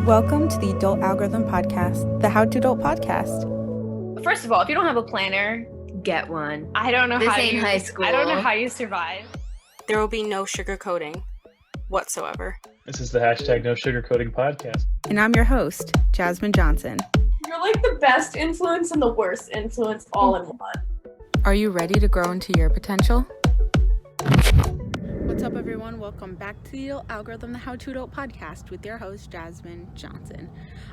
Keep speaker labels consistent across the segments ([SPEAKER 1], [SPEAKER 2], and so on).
[SPEAKER 1] Welcome to the Adult Algorithm Podcast, the How to Adult podcast.
[SPEAKER 2] First of all, if you don't have a planner, get one.
[SPEAKER 3] I don't know
[SPEAKER 2] This
[SPEAKER 3] how
[SPEAKER 2] ain't
[SPEAKER 3] you,
[SPEAKER 2] high school.
[SPEAKER 3] I don't know how you survive.
[SPEAKER 1] There will be no sugarcoating whatsoever.
[SPEAKER 4] This is the hashtag No Sugarcoating podcast.
[SPEAKER 1] And I'm your host, Jasmine Johnson.
[SPEAKER 3] You're like the best influence and the worst influence all in one.
[SPEAKER 1] Are you ready to grow into your potential? What's up, everyone? Welcome back to the Adult Algorithm, the How to Adult podcast with your host, Jasmine Johnson.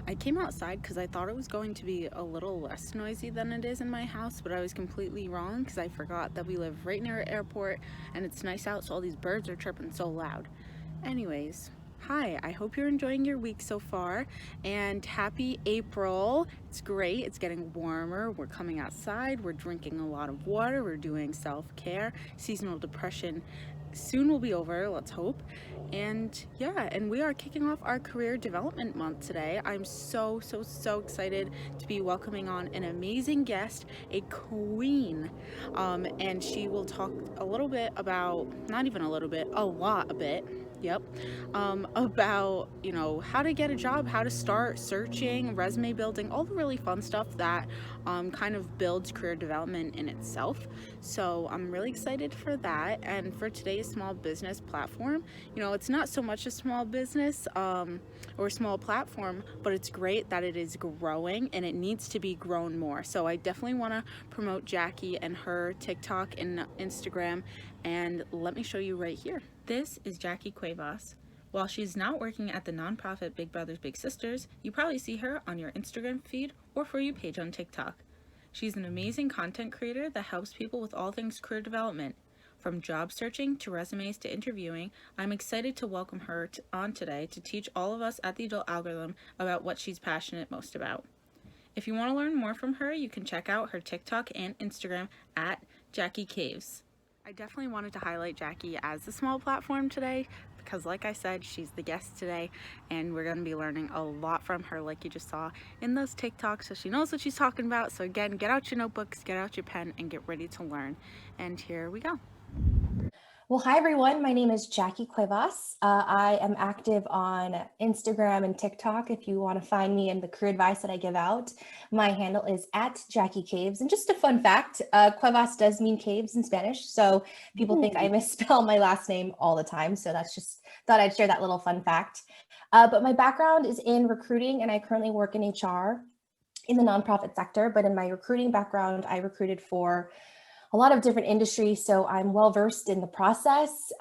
[SPEAKER 1] I came outside because I thought it was going to be a little less noisy than it is in my house, but I was completely wrong because I forgot that we live right near an airport and it's nice out, so all these birds are chirping so loud. Anyways, hi, I hope you're enjoying your week so far, and happy April. It's great. It's getting warmer. We're coming outside. We're drinking a lot of water. We're doing self-care. Seasonal depression soon will be over, let's hope. And we are kicking off our career development month today. I'm so excited to be welcoming on an amazing guest, a queen, and she will talk a little bit about, not even a little bit, a bit, about, how to get a job, how to start searching, resume building, all the really fun stuff that kind of builds career development in itself. So I'm really excited for that. And for today's small business platform, it's not so much a small business or a small platform, but it's great that it is growing and it needs to be grown more. So I definitely want to promote Jackie and her TikTok and Instagram, and let me show you right here. This is Jackie Cuevas. While she's not working at the nonprofit Big Brothers Big Sisters, you probably see her on your Instagram feed or For You page on TikTok. She's an amazing content creator that helps people with all things career development. From job searching to resumes to interviewing, I'm excited to welcome her on today to teach all of us at the Adult Algorithm about what she's passionate most about. If you want to learn more from her, you can check out her TikTok and Instagram at Jackie Caves. I definitely wanted to highlight Jackie as the small platform today because, like I said, she's the guest today and we're going to be learning a lot from her, like you just saw in those TikToks, so she knows what she's talking about. So again, get out your notebooks, get out your pen, and get ready to learn. And here we go.
[SPEAKER 5] Well, hi, everyone. My name is Jackie Cuevas. I am active on Instagram and TikTok. If you want to find me and the career advice that I give out, my handle is at Jackie Caves. And just a fun fact, Cuevas does mean caves in Spanish. So people think I misspell my last name all the time. So that's just thought I'd share that little fun fact. But my background is in recruiting, and I currently work in HR in the nonprofit sector. But in my recruiting background, I recruited for a lot of different industries, so I'm well versed in the process,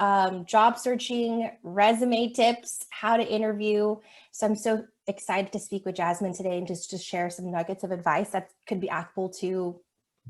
[SPEAKER 5] job searching, resume tips, how to interview. So I'm so excited to speak with Jasmine today and just to share some nuggets of advice that could be applicable to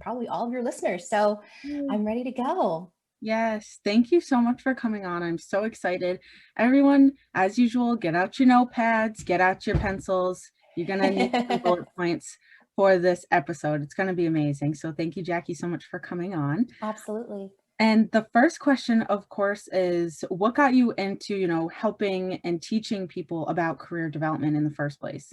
[SPEAKER 5] probably all of your listeners. So I'm ready to go.
[SPEAKER 1] Yes, thank you so much for coming on. I'm so excited. Everyone, as usual, get out your notepads, get out your pencils. You're gonna need some bullet points for this episode. It's going to be amazing. So thank you, Jackie, so much for coming on.
[SPEAKER 5] Absolutely.
[SPEAKER 1] And the first question, of course, is what got you into, helping and teaching people about career development in the first place?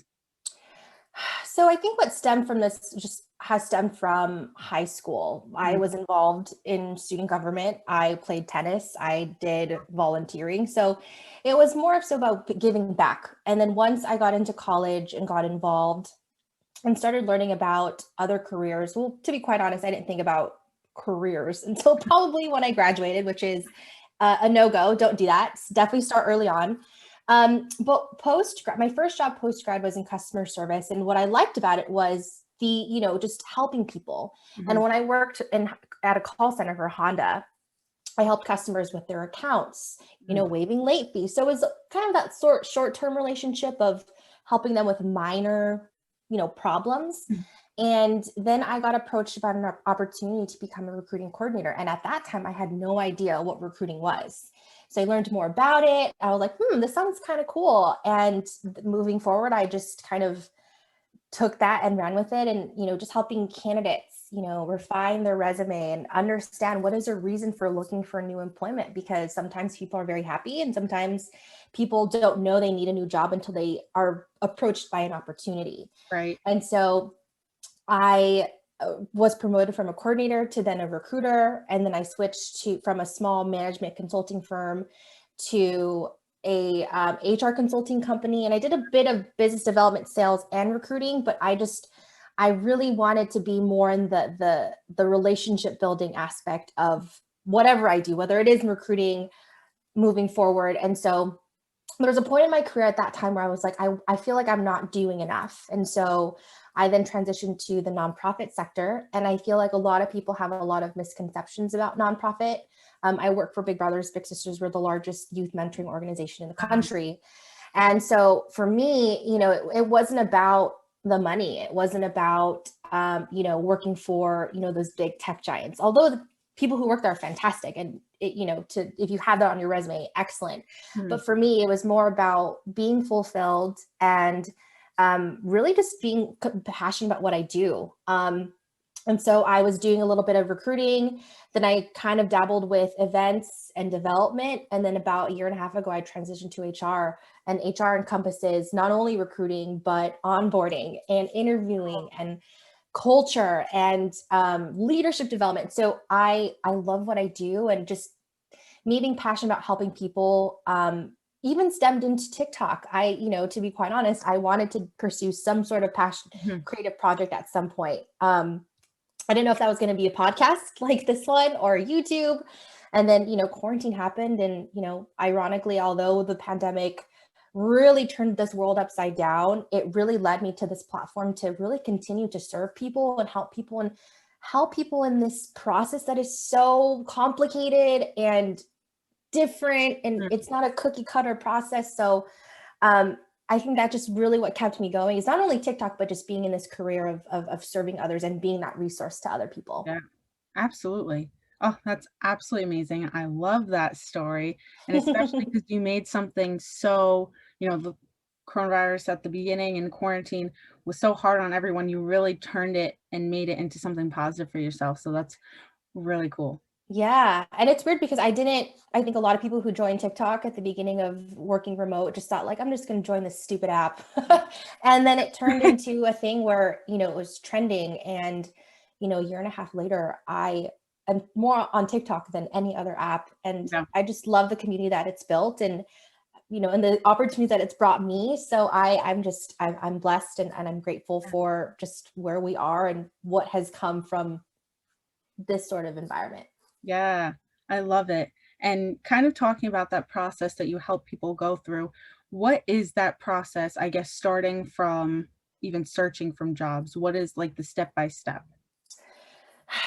[SPEAKER 5] So I think what stemmed from this just has stemmed from high school. I was involved in student government. I played tennis. I did volunteering. So it was more so about giving back. And then once I got into college and got involved and started learning about other careers. Well, to be quite honest, I didn't think about careers until probably when I graduated, which is a no-go. Don't do that. Definitely start early on. But my first job post-grad was in customer service. And what I liked about it was just helping people. Mm-hmm. And when I worked at a call center for Honda, I helped customers with their accounts, waiving late fees. So it was kind of that short-term relationship of helping them with minor problems. And then I got approached about an opportunity to become a recruiting coordinator. And at that time, I had no idea what recruiting was. So I learned more about it. I was like, this sounds kind of cool. And moving forward, I just kind of took that and ran with it. And, just helping candidates, refine their resume and understand what is a reason for looking for new employment, because sometimes people are very happy and sometimes people don't know they need a new job until they are approached by an opportunity.
[SPEAKER 1] Right.
[SPEAKER 5] And so I was promoted from a coordinator to then a recruiter. And then I switched from a small management consulting firm to a HR consulting company, and I did a bit of business development, sales, and recruiting. But I really wanted to be more in the relationship building aspect of whatever I do, whether it is in recruiting moving forward. And so there was a point in my career at that time where I was like, I feel like I'm not doing enough. And so I then transitioned to the nonprofit sector. And I feel like a lot of people have a lot of misconceptions about nonprofit. I work for Big Brothers Big Sisters. We're the largest youth mentoring organization in the country. And so for me, it wasn't about the money. It wasn't about, working for, those big tech giants, although the people who work there are fantastic. And if you have that on your resume, excellent. But for me, it was more about being fulfilled and really just being passionate about what I do. And so I was doing a little bit of recruiting. Then I kind of dabbled with events and development. And then about a year and a half ago, I transitioned to HR. And HR encompasses not only recruiting, but onboarding and interviewing and culture and leadership development. So I love what I do, and just me being passionate about helping people even stemmed into TikTok. To be quite honest, I wanted to pursue some sort of passion, creative project at some point. I didn't know if that was going to be a podcast like this one or YouTube. And then, quarantine happened. And, ironically, although the pandemic really turned this world upside down, it really led me to this platform to really continue to serve people and help people in this process that is so complicated and different. And it's not a cookie cutter process. So I think that just really what kept me going is not only TikTok, but just being in this career of serving others and being that resource to other people.
[SPEAKER 1] Yeah, absolutely. Oh, that's absolutely amazing. I love that story. And especially because you made something so, the coronavirus at the beginning and quarantine was so hard on everyone. You really turned it and made it into something positive for yourself. So that's really cool.
[SPEAKER 5] Yeah. And it's weird because I think a lot of people who joined TikTok at the beginning of working remote just thought like, I'm just going to join this stupid app. And then it turned into a thing where, it was trending. And, a year and a half later, I am more on TikTok than any other app. And
[SPEAKER 1] Yeah.
[SPEAKER 5] I just love the community that it's built and, and the opportunities that it's brought me. So I'm blessed and I'm grateful for just where we are and what has come from this sort of environment.
[SPEAKER 1] Yeah, I love it. And kind of talking about that process that you help people go through, what is that process, I guess, starting from even searching from jobs? What is like the step by step?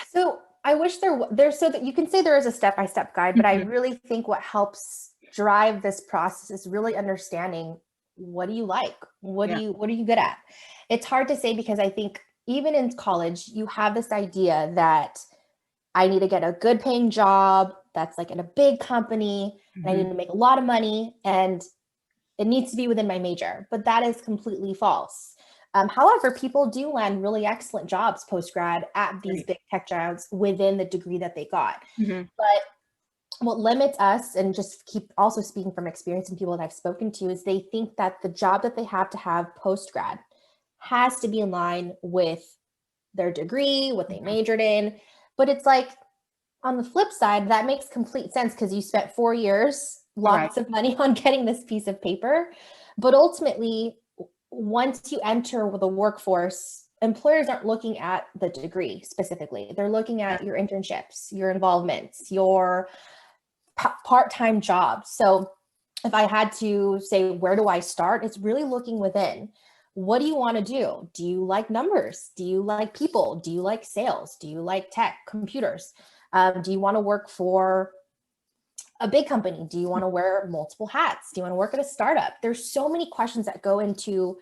[SPEAKER 5] So I wish there's so that you can say there is a step-by-step guide, but I really think what helps drive this process is really understanding what do you like? What are you good at? It's hard to say because I think even in college, you have this idea that I need to get a good paying job that's like in a big company and I need to make a lot of money and it needs to be within my major, but that is completely false. However, people do land really excellent jobs post-grad at these big tech giants within the degree that they got. But what limits us, and just keep also speaking from experience and people that I've spoken to, is they think that the job that they have to have post-grad has to be in line with their degree, what they majored in. But it's like, on the flip side, that makes complete sense because you spent 4 years, lots of money on getting this piece of paper. But ultimately, once you enter the workforce, employers aren't looking at the degree specifically. They're looking at your internships, your involvements, your part-time jobs. So if I had to say, where do I start? It's really looking within. What do you want to do? Do you like numbers? Do you like people? Do you like sales? Do you like tech, computers? Do you want to work for a big company? Do you want to wear multiple hats? Do you want to work at a startup? There's so many questions that go into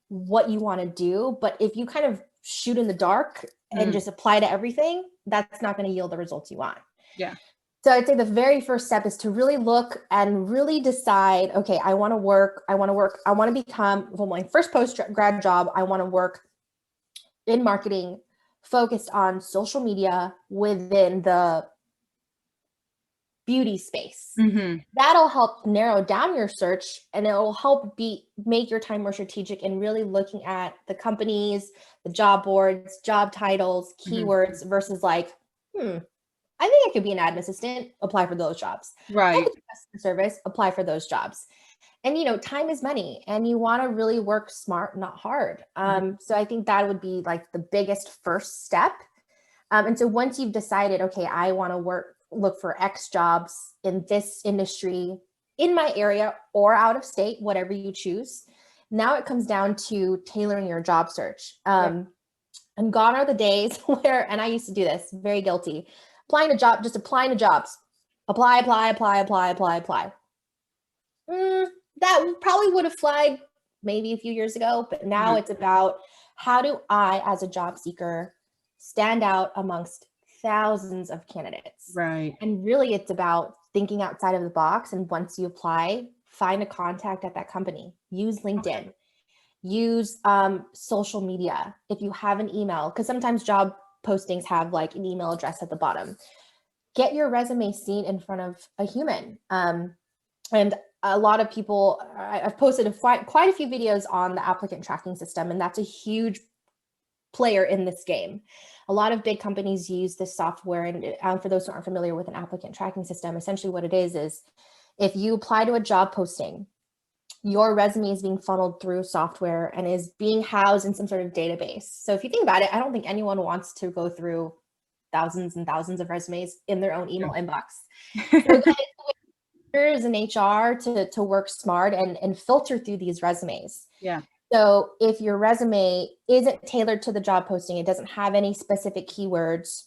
[SPEAKER 5] what you want to do. But if you kind of shoot in the dark and just apply to everything, that's not going to yield the results you want.
[SPEAKER 1] Yeah.
[SPEAKER 5] So I'd say the very first step is to really look and really decide, okay, I want to become, well, my first post-grad job, I want to work in marketing focused on social media within the beauty space. That'll help narrow down your search and it will help make your time more strategic and really looking at the companies, the job boards, job titles, keywords versus like, I think I could be an admin assistant, apply for those jobs.
[SPEAKER 1] Right.
[SPEAKER 5] I could be a customer service, apply for those jobs. And, time is money and you want to really work smart, not hard. So I think that would be like the biggest first step. And so once you've decided, okay, I want to look for X jobs in this industry in my area or out of state, whatever you choose. Now it comes down to tailoring your job search. And gone are the days where, and I used to do this, very guilty, applying to jobs. Apply. That probably would have flagged maybe a few years ago, but now it's about how do I, as a job seeker, stand out amongst thousands of candidates.
[SPEAKER 6] Right.
[SPEAKER 5] And really it's about thinking outside of the box. And once you apply, find a contact at that company, use LinkedIn, use social media. If you have an email, because sometimes job postings have like an email address at the bottom, get your resume seen in front of a human. And a lot of people, I've posted quite a few videos on the applicant tracking system, and that's a huge player in this game. A lot of big companies use this software, and for those who aren't familiar with an applicant tracking system, essentially what it is if you apply to a job posting, your resume is being funneled through software and is being housed in some sort of database. So if you think about it, I don't think anyone wants to go through thousands and thousands of resumes in their own email inbox. So there's an HR to work smart and filter through these resumes.
[SPEAKER 6] Yeah.
[SPEAKER 5] So if your resume isn't tailored to the job posting, it doesn't have any specific keywords,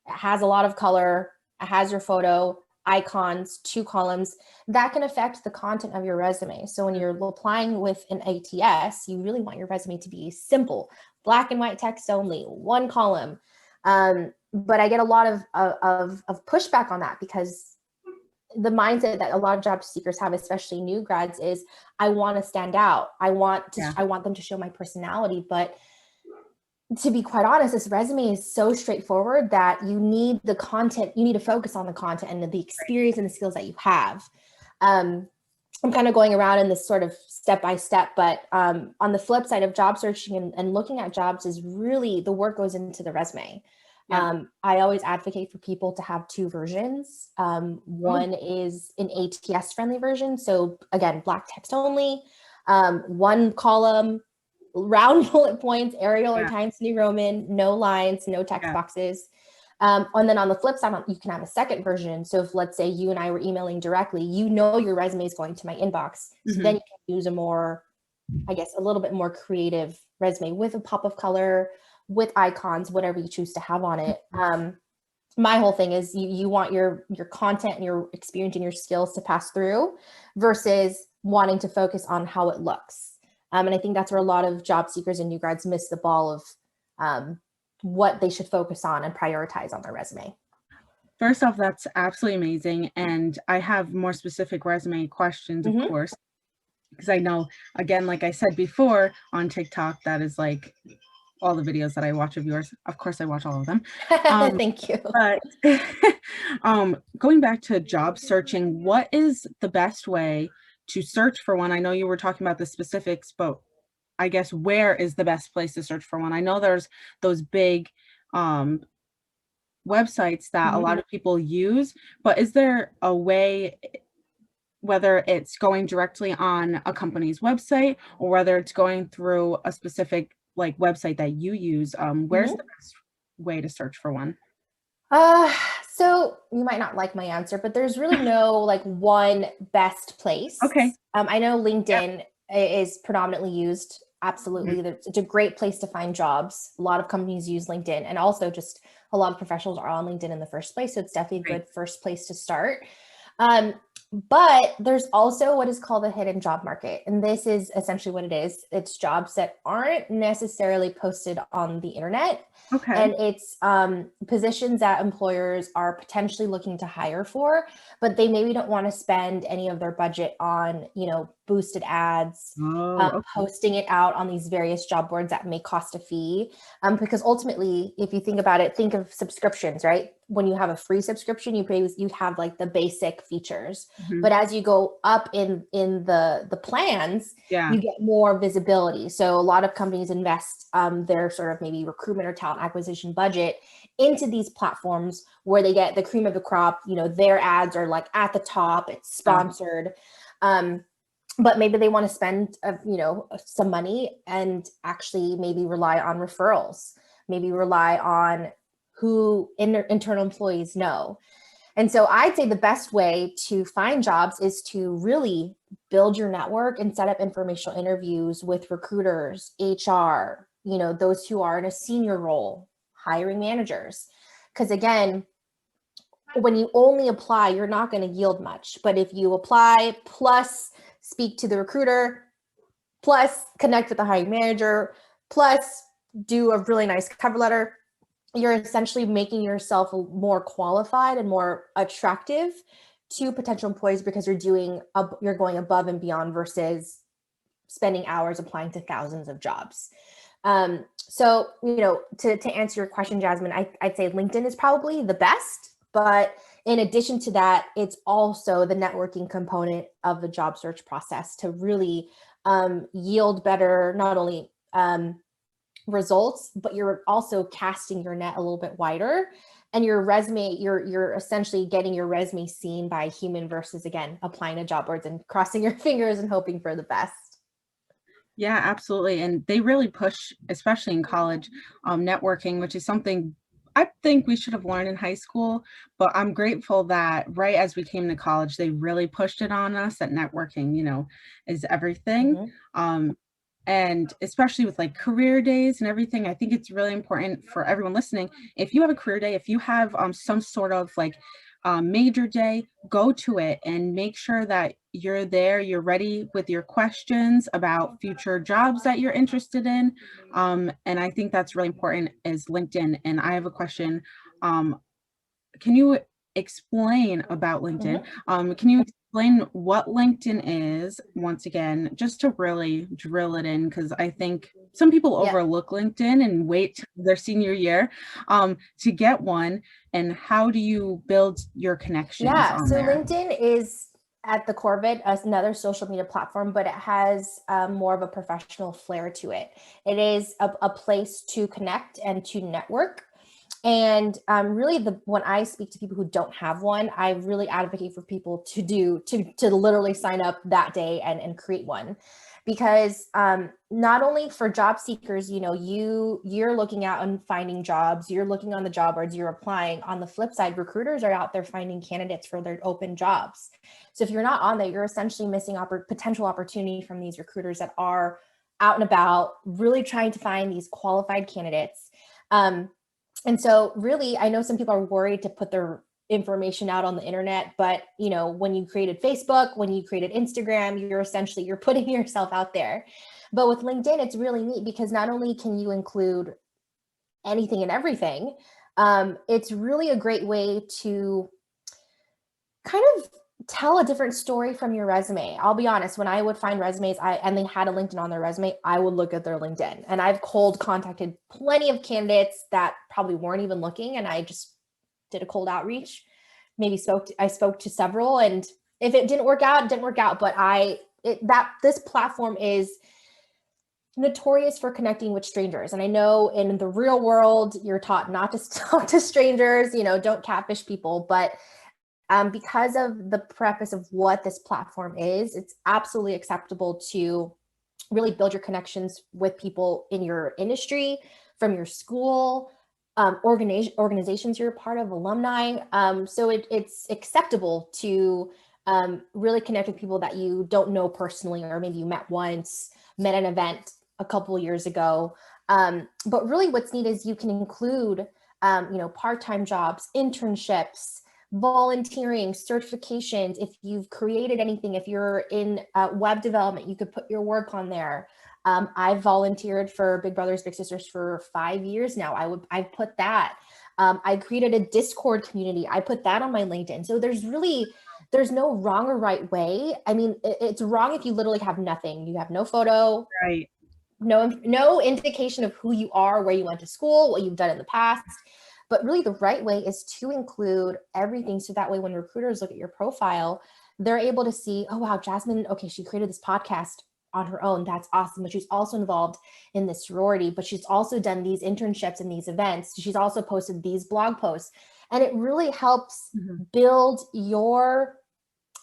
[SPEAKER 5] it has a lot of color, it has your photo, icons, 2 columns, that can affect the content of your resume. So when you're applying with an ATS, you really want your resume to be simple, black and white text only, 1 column. But I get a lot of pushback on that because the mindset that a lot of job seekers have, especially new grads, is I want to stand out. I want them to show my personality. But to be quite honest, this resume is so straightforward that you need the content. You need to focus on the content and the experience and the skills that you have. I'm kind of going around in this sort of step by step, but on the flip side of job searching and looking at jobs is really the work goes into the resume. I always advocate for people to have 2 versions. One is an ATS friendly version. So again, black text only, 1 column, round bullet points, Arial or Times New Roman, no lines, no text boxes. And then on the flip side, you can have a second version. So if let's say you and I were emailing directly, your resume is going to my inbox. So then you can use a little bit more creative resume with a pop of color, with icons, whatever you choose to have on it. My whole thing is you want your content and your experience and your skills to pass through versus wanting to focus on how it looks. And I think that's where a lot of job seekers and new grads miss the ball of what they should focus on and prioritize on their resume.
[SPEAKER 6] First off, that's absolutely amazing. And I have more specific resume questions, of course, because I know, again, like I said before, on TikTok, that is like all the videos that I watch of yours. Of course, I watch all of them.
[SPEAKER 5] Thank you.
[SPEAKER 6] But going back to job searching, what is the best way to search for one? I know you were talking about the specifics, but I guess where is the best place to search for one? I know there's those big websites that a lot of people use, but is there a way, whether it's going directly on a company's website or whether it's going through a specific like website that you use, where's the best way to search for one?
[SPEAKER 5] So you might not like my answer, but there's really no like one best place.
[SPEAKER 6] Okay.
[SPEAKER 5] I know LinkedIn is predominantly used. Absolutely. It's a great place to find jobs. A lot of companies use LinkedIn, and also just a lot of professionals are on LinkedIn in the first place. So it's definitely a good first place to start. But there's also what is called the hidden job market. And this is essentially what it is. It's jobs that aren't necessarily posted on the internet.
[SPEAKER 6] Okay.
[SPEAKER 5] And it's positions that employers are potentially looking to hire for, but they maybe don't want to spend any of their budget on, boosted ads,
[SPEAKER 6] Oh, okay.
[SPEAKER 5] posting it out on these various job boards that may cost a fee. Because ultimately, if you think about it, think of subscriptions, right? When you have a free subscription, you have like the basic features.
[SPEAKER 6] Mhm.
[SPEAKER 5] But as you go up in the plans,
[SPEAKER 6] Yeah.
[SPEAKER 5] you get more visibility. So a lot of companies invest their sort of maybe recruitment or talent acquisition budget into these platforms where they get the cream of the crop. You know, their ads are like at the top, it's sponsored. But maybe they want to spend, some money and actually maybe rely on referrals, maybe rely on who internal employees know. And so I'd say the best way to find jobs is to really build your network and set up informational interviews with recruiters, HR, those who are in a senior role, hiring managers. Because again, when you only apply, you're not going to yield much. But if you apply plus speak to the recruiter, plus connect with the hiring manager, plus do a really nice cover letter, you're essentially making yourself more qualified and more attractive to potential employees because you're going above and beyond versus spending hours applying to thousands of jobs. So, to answer your question, Jasmine, I'd say LinkedIn is probably the best, but in addition to that, it's also the networking component of the job search process to really yield better, not only results, but you're also casting your net a little bit wider, and your resume, you're essentially getting your resume seen by a human versus, again, applying to job boards and crossing your fingers and hoping for the best.
[SPEAKER 6] Yeah, absolutely. And they really push, especially in college, networking, which is something I think we should have learned in high school. But I'm grateful that right as we came to college, they really pushed it on us that networking, is everything. And especially with like career days and everything, I think it's really important for everyone listening. If you have a career day, if you have some sort of like major day, go to it and make sure that you're there, you're ready with your questions about future jobs that you're interested in. And I think that's really important is LinkedIn. And I have a question. Can you explain about LinkedIn? Can you explain what LinkedIn is once again, just to really drill it in? Because I think some people overlook LinkedIn and wait till their senior year to get one. And how do you build your connections on
[SPEAKER 5] So
[SPEAKER 6] there?
[SPEAKER 5] LinkedIn is at the core of it another social media platform, but it has more of a professional flair to it. It is a place to connect and to network. And really, when I speak to people who don't have one, I really advocate for people to literally sign up that day and create one, because not only for job seekers, you're looking out and finding jobs, you're looking on the job boards, you're applying. On the flip side, recruiters are out there finding candidates for their open jobs. So if you're not on there, you're essentially missing potential opportunity from these recruiters that are out and about, really trying to find these qualified candidates. And so really, I know some people are worried to put their information out on the internet, but when you created Facebook, when you created Instagram, you're putting yourself out there. But with LinkedIn, it's really neat because not only can you include anything and everything, it's really a great way to kind of tell a different story from your resume. I'll be honest, when I would find resumes and they had a LinkedIn on their resume, I would look at their LinkedIn, and I've cold contacted plenty of candidates that probably weren't even looking. And I just did a cold outreach, I spoke to several, and if it didn't work out, it didn't work out. But this platform is notorious for connecting with strangers. And I know in the real world, you're taught not to talk to strangers, don't catfish people, but because of the preface of what this platform is, it's absolutely acceptable to really build your connections with people in your industry, from your school, organizations you're a part of, alumni. So it's acceptable to really connect with people that you don't know personally, or maybe you met once, met an event a couple of years ago. But really what's neat is you can include, part-time jobs, internships, volunteering, certifications. If you've created anything, if you're in web development, you could put your work on there. I've volunteered for Big Brothers Big Sisters for 5 years now. I put that. I created a Discord community. I put that on my LinkedIn. So there's really there's no wrong or right way. I mean, it's wrong if you literally have nothing. You have no photo,
[SPEAKER 6] Right.
[SPEAKER 5] no indication of who you are, where you went to school, what you've done in the past. But really the right way is to include everything, so that way when recruiters look at your profile, they're able to see, oh wow, Jasmine, okay, she created this podcast on her own. That's awesome. But she's also involved in this sorority, but she's also done these internships and these events. She's also posted these blog posts. And it really helps build your,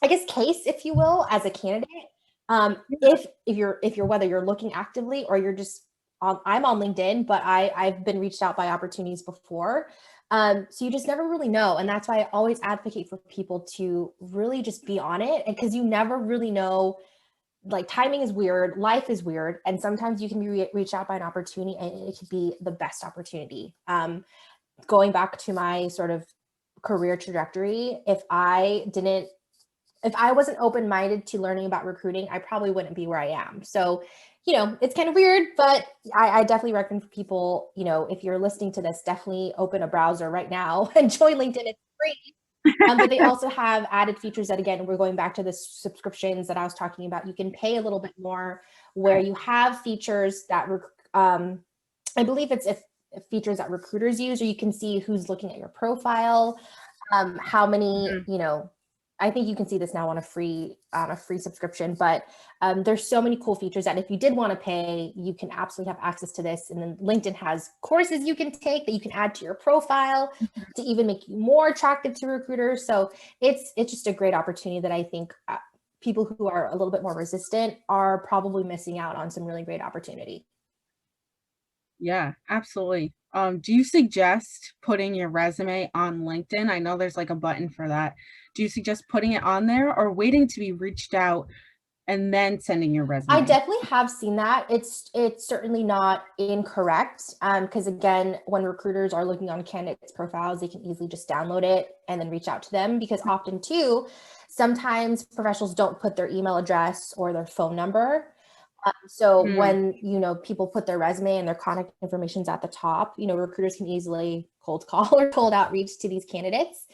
[SPEAKER 5] I guess, case, if you will, as a candidate. If you're whether you're looking actively or you're just I'm on LinkedIn, but I've been reached out by opportunities before. So you just never really know. And that's why I always advocate for people to really just be on it. And because you never really know, like, timing is weird, life is weird. And sometimes you can be reached out by an opportunity and it could be the best opportunity. Going back to my sort of career trajectory, if I wasn't open-minded to learning about recruiting, I probably wouldn't be where I am. So, it's kind of weird, but I definitely recommend for people, if you're listening to this, definitely open a browser right now and join LinkedIn. It's free. But they also have added features that, again, we're going back to the subscriptions that I was talking about. You can pay a little bit more, where you have features that, I believe it's if features that recruiters use, or you can see who's looking at your profile, how many, I think you can see this now on a free subscription, but there's so many cool features that if you did want to pay, you can absolutely have access to this. And then LinkedIn has courses you can take that you can add to your profile to even make you more attractive to recruiters. So it's just a great opportunity that I think people who are a little bit more resistant are probably missing out on some really great opportunity.
[SPEAKER 6] Yeah, absolutely. Do you suggest putting your resume on LinkedIn? I know there's like a button for that. Do you suggest putting it on there or waiting to be reached out and then sending your resume?
[SPEAKER 5] I definitely have seen that. It's certainly not incorrect, because again, when recruiters are looking on candidates' profiles, they can easily just download it and then reach out to them, because often too, sometimes professionals don't put their email address or their phone number. So when, people put their resume and their contact information's at the top, recruiters can easily cold call or cold outreach to these candidates.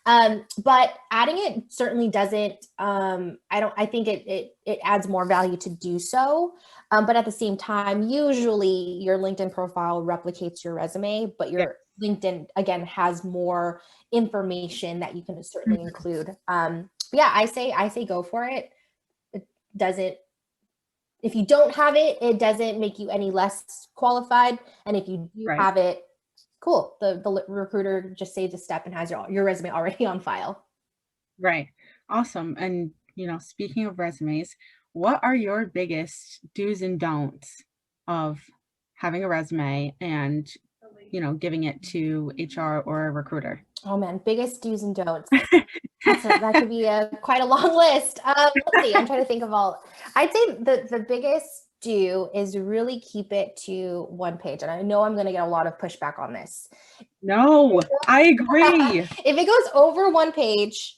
[SPEAKER 5] But adding it certainly doesn't, I think it adds more value to do so. But at the same time, usually your LinkedIn profile replicates your resume, but your LinkedIn, again, has more information that you can certainly include. But yeah, I say go for it. It doesn't, if you don't have it, it doesn't make you any less qualified. And if you do have it, cool. The recruiter just saves a step and has your resume already on file.
[SPEAKER 6] Right. Awesome. And, speaking of resumes, what are your biggest do's and don'ts of having a resume and, giving it to HR or a recruiter?
[SPEAKER 5] Oh man, biggest do's and don'ts. That could be quite a long list. Let's see. I'm trying to think of all. I'd say the biggest do is really keep it to one page. And I know I'm going to get a lot of pushback on this.
[SPEAKER 6] No, I agree.
[SPEAKER 5] If it goes over one page,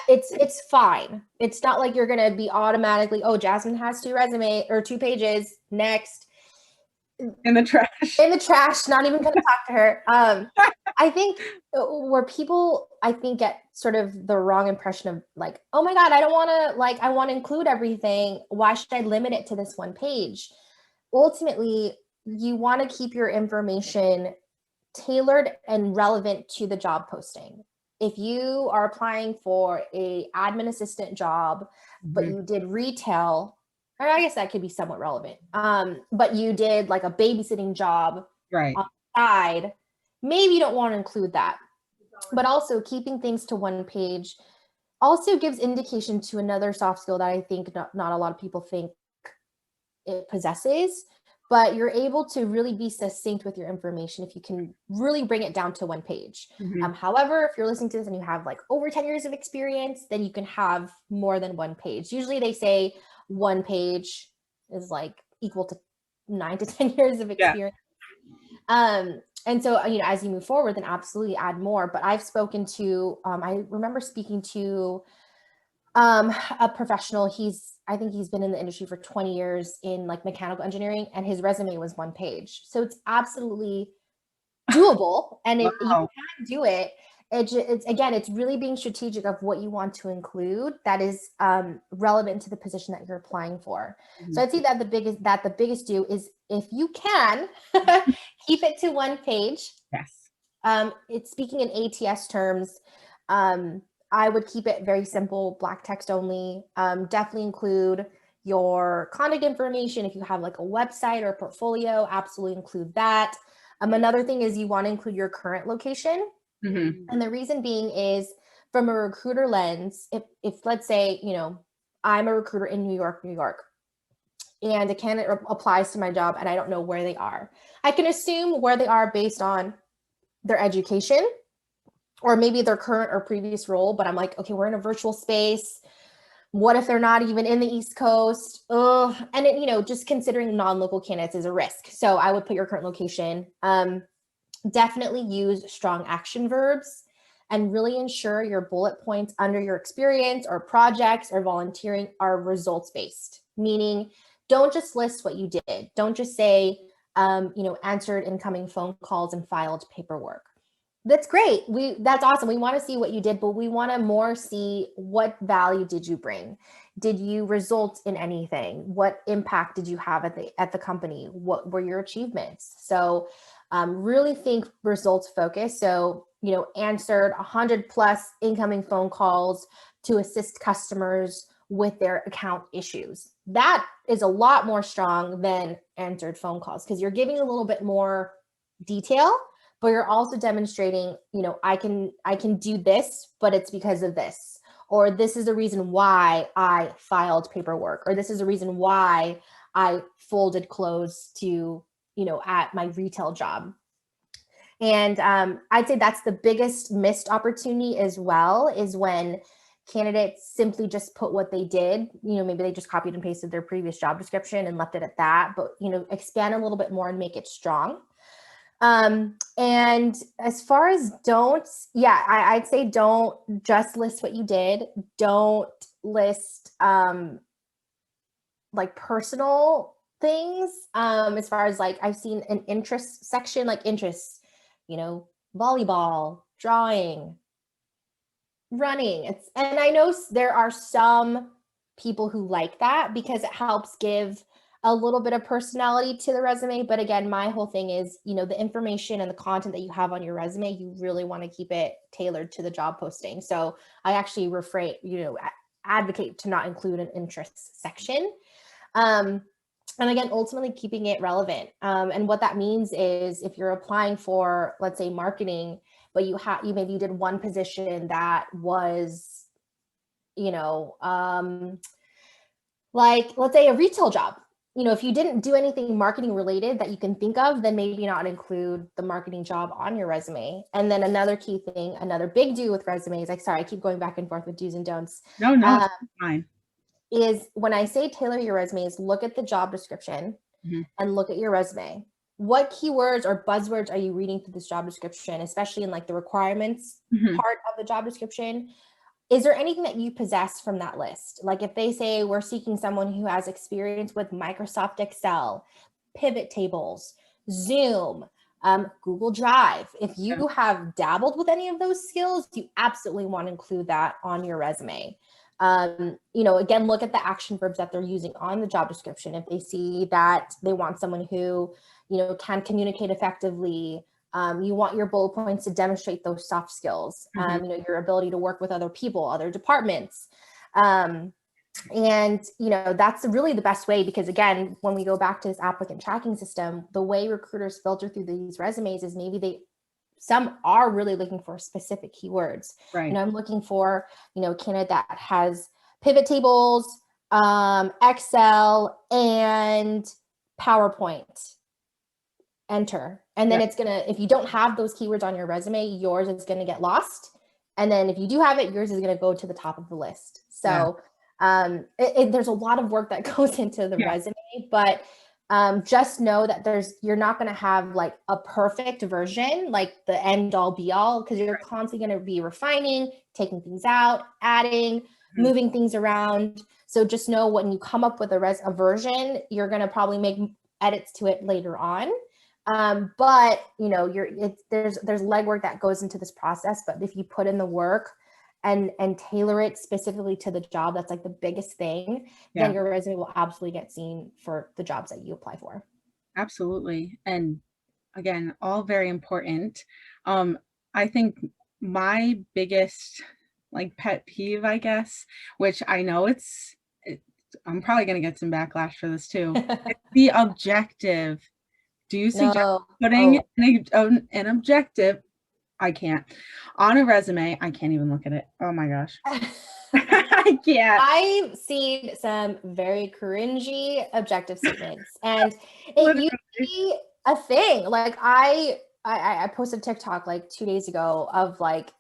[SPEAKER 5] it's fine. It's not like you're going to be automatically, oh, Jasmine has 2 pages. Next.
[SPEAKER 6] In the trash,
[SPEAKER 5] not even going to talk to her. I think where people, get sort of the wrong impression of like, oh my God, I want to include everything. Why should I limit it to this one page? Ultimately, you want to keep your information tailored and relevant to the job posting. If you are applying for a admin assistant job, but you did retail, or I guess that could be somewhat relevant. But you did like a babysitting job on the side, maybe you don't want to include that. But also keeping things to one page also gives indication to another soft skill that I think not a lot of people think it possesses, but you're able to really be succinct with your information if you can really bring it down to one page. However, if you're listening to this and you have like over 10 years of experience, then you can have more than one page. Usually they say one page is like equal to 9 to 10 years of experience. And so, as you move forward, then absolutely add more. But I've spoken to, I remember speaking to a professional. I think he's been in the industry for 20 years in like mechanical engineering, and his resume was one page. So it's absolutely doable. And you can do it. It's really being strategic of what you want to include that is relevant to the position that you're applying for. So I'd say that the biggest do is, if you can, keep it to one page.
[SPEAKER 6] Yes.
[SPEAKER 5] It's speaking in ATS terms. I would keep it very simple, black text only. Definitely include your contact information. If you have like a website or a portfolio, absolutely include that. Another thing is you want to include your current location.
[SPEAKER 6] Mm-hmm.
[SPEAKER 5] And the reason being is, from a recruiter lens, if let's say, I'm a recruiter in New York, and a candidate applies to my job and I don't know where they are, I can assume where they are based on their education or maybe their current or previous role. But I'm like, okay, we're in a virtual space. What if they're not even in the East Coast? And just considering non-local candidates is a risk. So I would put your current location. Definitely use strong action verbs and really ensure your bullet points under your experience or projects or volunteering are results based, meaning don't just list what you did. Don't just say, answered incoming phone calls and filed paperwork. That's great. That's awesome. We want to see what you did, but we want to more see what value did you bring? Did you result in anything? What impact did you have at the company? What were your achievements? So really think results focused. So, answered 100 plus incoming phone calls to assist customers with their account issues. That is a lot more strong than answered phone calls, because you're giving a little bit more detail, but you're also demonstrating, I can do this, but it's because of this, or this is the reason why I filed paperwork, or this is the reason why I folded clothes to, at my retail job. And I'd say that's the biggest missed opportunity as well, is when candidates simply just put what they did. Maybe they just copied and pasted their previous job description and left it at that, but, expand a little bit more and make it strong. And as far as don'ts, I'd say don't just list what you did. Don't list like personal things. As far as like, I've seen an interest section, like interests, volleyball, drawing, running. And I know there are some people who like that because it helps give a little bit of personality to the resume. But again, my whole thing is, the information and the content that you have on your resume, you really want to keep it tailored to the job posting. So I actually advocate to not include an interests section. And again, ultimately keeping it relevant. And what that means is, if you're applying for, let's say, marketing, but you maybe did one position that was, like, let's say a retail job. If you didn't do anything marketing related that you can think of, then maybe not include the marketing job on your resume. And then another key thing, another big do with resumes, I keep going back and forth with do's and don'ts.
[SPEAKER 6] No, it's fine.
[SPEAKER 5] Is when I say tailor your resumes, look at the job description and look at your resume. What keywords or buzzwords are you reading through this job description, especially in like the requirements part of the job description? Is there anything that you possess from that list? Like if they say we're seeking someone who has experience with Microsoft Excel, pivot tables, Zoom, Google Drive. If you have dabbled with any of those skills, you absolutely want to include that on your resume. Again, look at the action verbs that they're using on the job description. If they see that they want someone who, can communicate effectively, you want your bullet points to demonstrate those soft skills, your ability to work with other people, other departments. And, that's really the best way, because again, when we go back to this applicant tracking system, the way recruiters filter through these resumes is maybe some are really looking for specific keywords.
[SPEAKER 6] Right.
[SPEAKER 5] I'm looking for, a candidate that has pivot tables, Excel, and PowerPoint. Enter. And then it's if you don't have those keywords on your resume, yours is going to get lost. And then if you do have it, yours is going to go to the top of the list. So there's a lot of work that goes into the resume, but just know that you're not going to have like a perfect version, like the end all be all, because you're constantly going to be refining, taking things out, adding, moving things around. So just know when you come up with a version, you're going to probably make edits to it later on. But there's legwork that goes into this process. But if you put in the work and tailor it specifically to the job, that's like the biggest thing, then your resume will absolutely get seen for the jobs that you apply for.
[SPEAKER 6] Absolutely. And again, all very important. I think my biggest like pet peeve, I guess, which I know I'm probably going to get some backlash for this too. It's the objective. Do you suggest putting an objective? I can't. On a resume, I can't even look at it. Oh my gosh. I can't.
[SPEAKER 5] I've seen some very cringy objective statements, and it used to be a thing. Like I posted TikTok like 2 days ago of like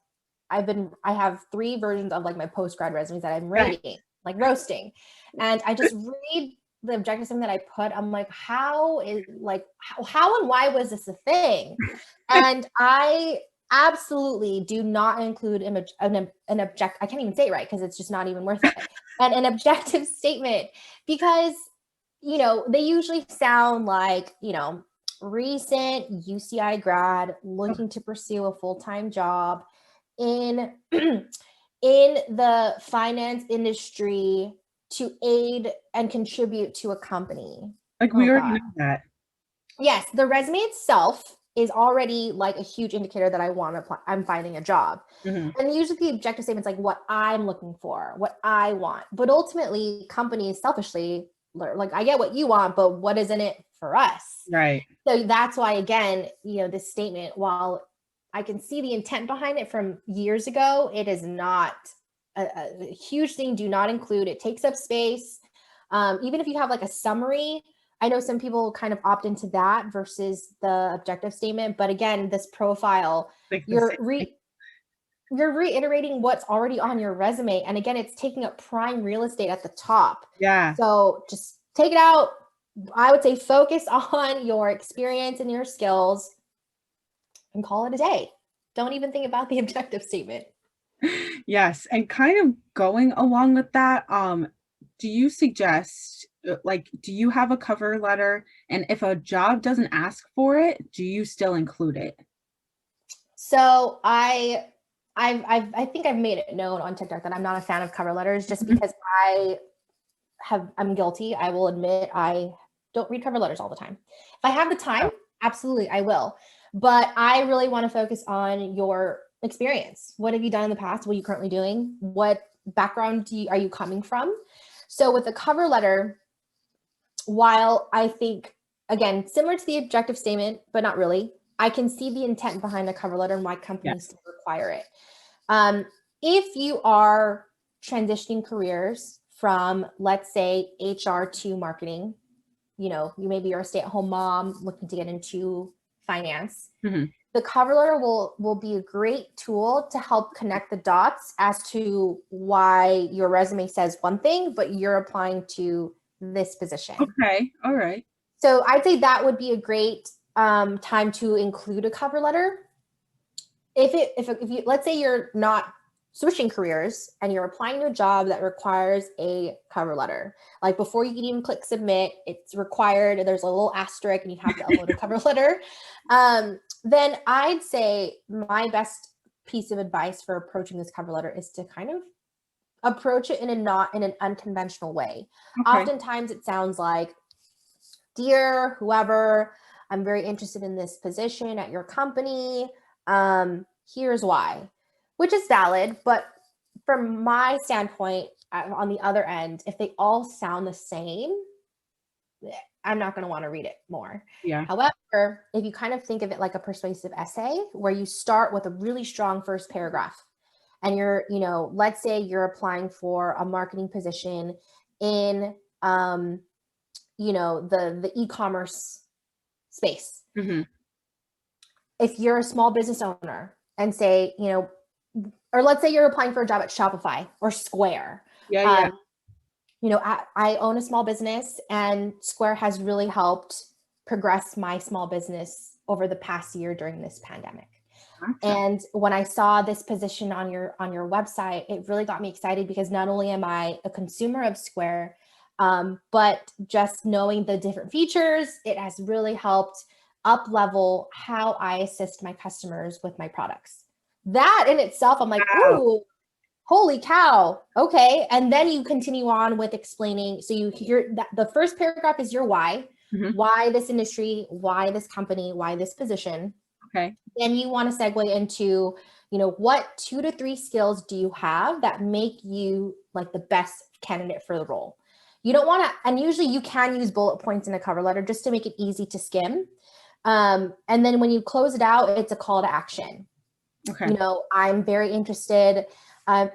[SPEAKER 5] I have 3 versions of like my post-grad resumes that I'm rating, like roasting, and I just read the objective statement that I put. I'm like, how and why was this a thing? And I absolutely do not include an object. I can't even say it right because it's just not even worth it. And an objective statement, because they usually sound like recent UCI grad looking to pursue a full-time job in the finance industry to aid and contribute to a company.
[SPEAKER 6] Like we already know that.
[SPEAKER 5] Yes, the resume itself is already like a huge indicator that I'm finding a job.
[SPEAKER 6] Mm-hmm.
[SPEAKER 5] And usually the objective statement's like what I'm looking for, what I want. But ultimately, companies selfishly, like, I get what you want, but what is in it for us?
[SPEAKER 6] Right.
[SPEAKER 5] So that's why, again, this statement, while I can see the intent behind it from years ago, it is not a huge thing. Do not include. It takes up space. Even if you have like a summary, I know some people kind of opt into that versus the objective statement. But again, this profile, you're reiterating what's already on your resume. And again, it's taking up prime real estate at the top.
[SPEAKER 6] Yeah.
[SPEAKER 5] So just take it out. I would say focus on your experience and your skills and call it a day. Don't even think about the objective statement.
[SPEAKER 6] Yes. And kind of going along with that, do you suggest, do you have a cover letter? And if a job doesn't ask for it, do you still include it?
[SPEAKER 5] So I think I've made it known on TikTok that I'm not a fan of cover letters just because I'm guilty. I will admit I don't read cover letters all the time. If I have the time, absolutely, I will. But I really want to focus on your experience. What have you done in the past? What are you currently doing? What background are you coming from? So with a cover letter, while I think, again, similar to the objective statement, but not really, I can see the intent behind the cover letter and why companies still require it. If you are transitioning careers from, let's say, HR to marketing, maybe you're a stay-at-home mom looking to get into finance.
[SPEAKER 6] Mm-hmm.
[SPEAKER 5] The cover letter will be a great tool to help connect the dots as to why your resume says one thing, but you're applying to this position.
[SPEAKER 6] Okay. All right.
[SPEAKER 5] So I'd say that would be a great time to include a cover letter. If you, let's say you're not switching careers and you're applying to a job that requires a cover letter, like before you can even click submit, it's required. There's a little asterisk and you have to upload a cover letter. Then I'd say my best piece of advice for approaching this cover letter is to kind of approach it in an unconventional way. Okay. Oftentimes it sounds like, dear whoever, I'm very interested in this position at your company. Here's why, which is valid. But from my standpoint, on the other end, if they all sound the same, I'm not going to want to read it more.
[SPEAKER 6] Yeah.
[SPEAKER 5] However, if you kind of think of it like a persuasive essay where you start with a really strong first paragraph and you're, let's say you're applying for a marketing position in, the e-commerce space. Mm-hmm. If you're a small business owner and say, or let's say you're applying for a job at Shopify or Square.
[SPEAKER 6] Yeah.
[SPEAKER 5] I own a small business and Square has really helped progress my small business over the past year during this pandemic. Okay. And when I saw this position on your website, it really got me excited because not only am I a consumer of Square, but just knowing the different features, it has really helped up level how I assist my customers with my products. That in itself, I'm like,
[SPEAKER 6] Wow.
[SPEAKER 5] ooh, holy cow. Okay. And then you continue on with explaining. So you hear that the first paragraph is your
[SPEAKER 6] Mhm.
[SPEAKER 5] why this industry, why this company, why this position.
[SPEAKER 6] Okay.
[SPEAKER 5] Then you want to segue into, what 2 to 3 skills do you have that make you like the best candidate for the role? You don't want to, and usually you can use bullet points in a cover letter just to make it easy to skim. And then when you close it out, it's a call to action.
[SPEAKER 6] Okay.
[SPEAKER 5] I'm very interested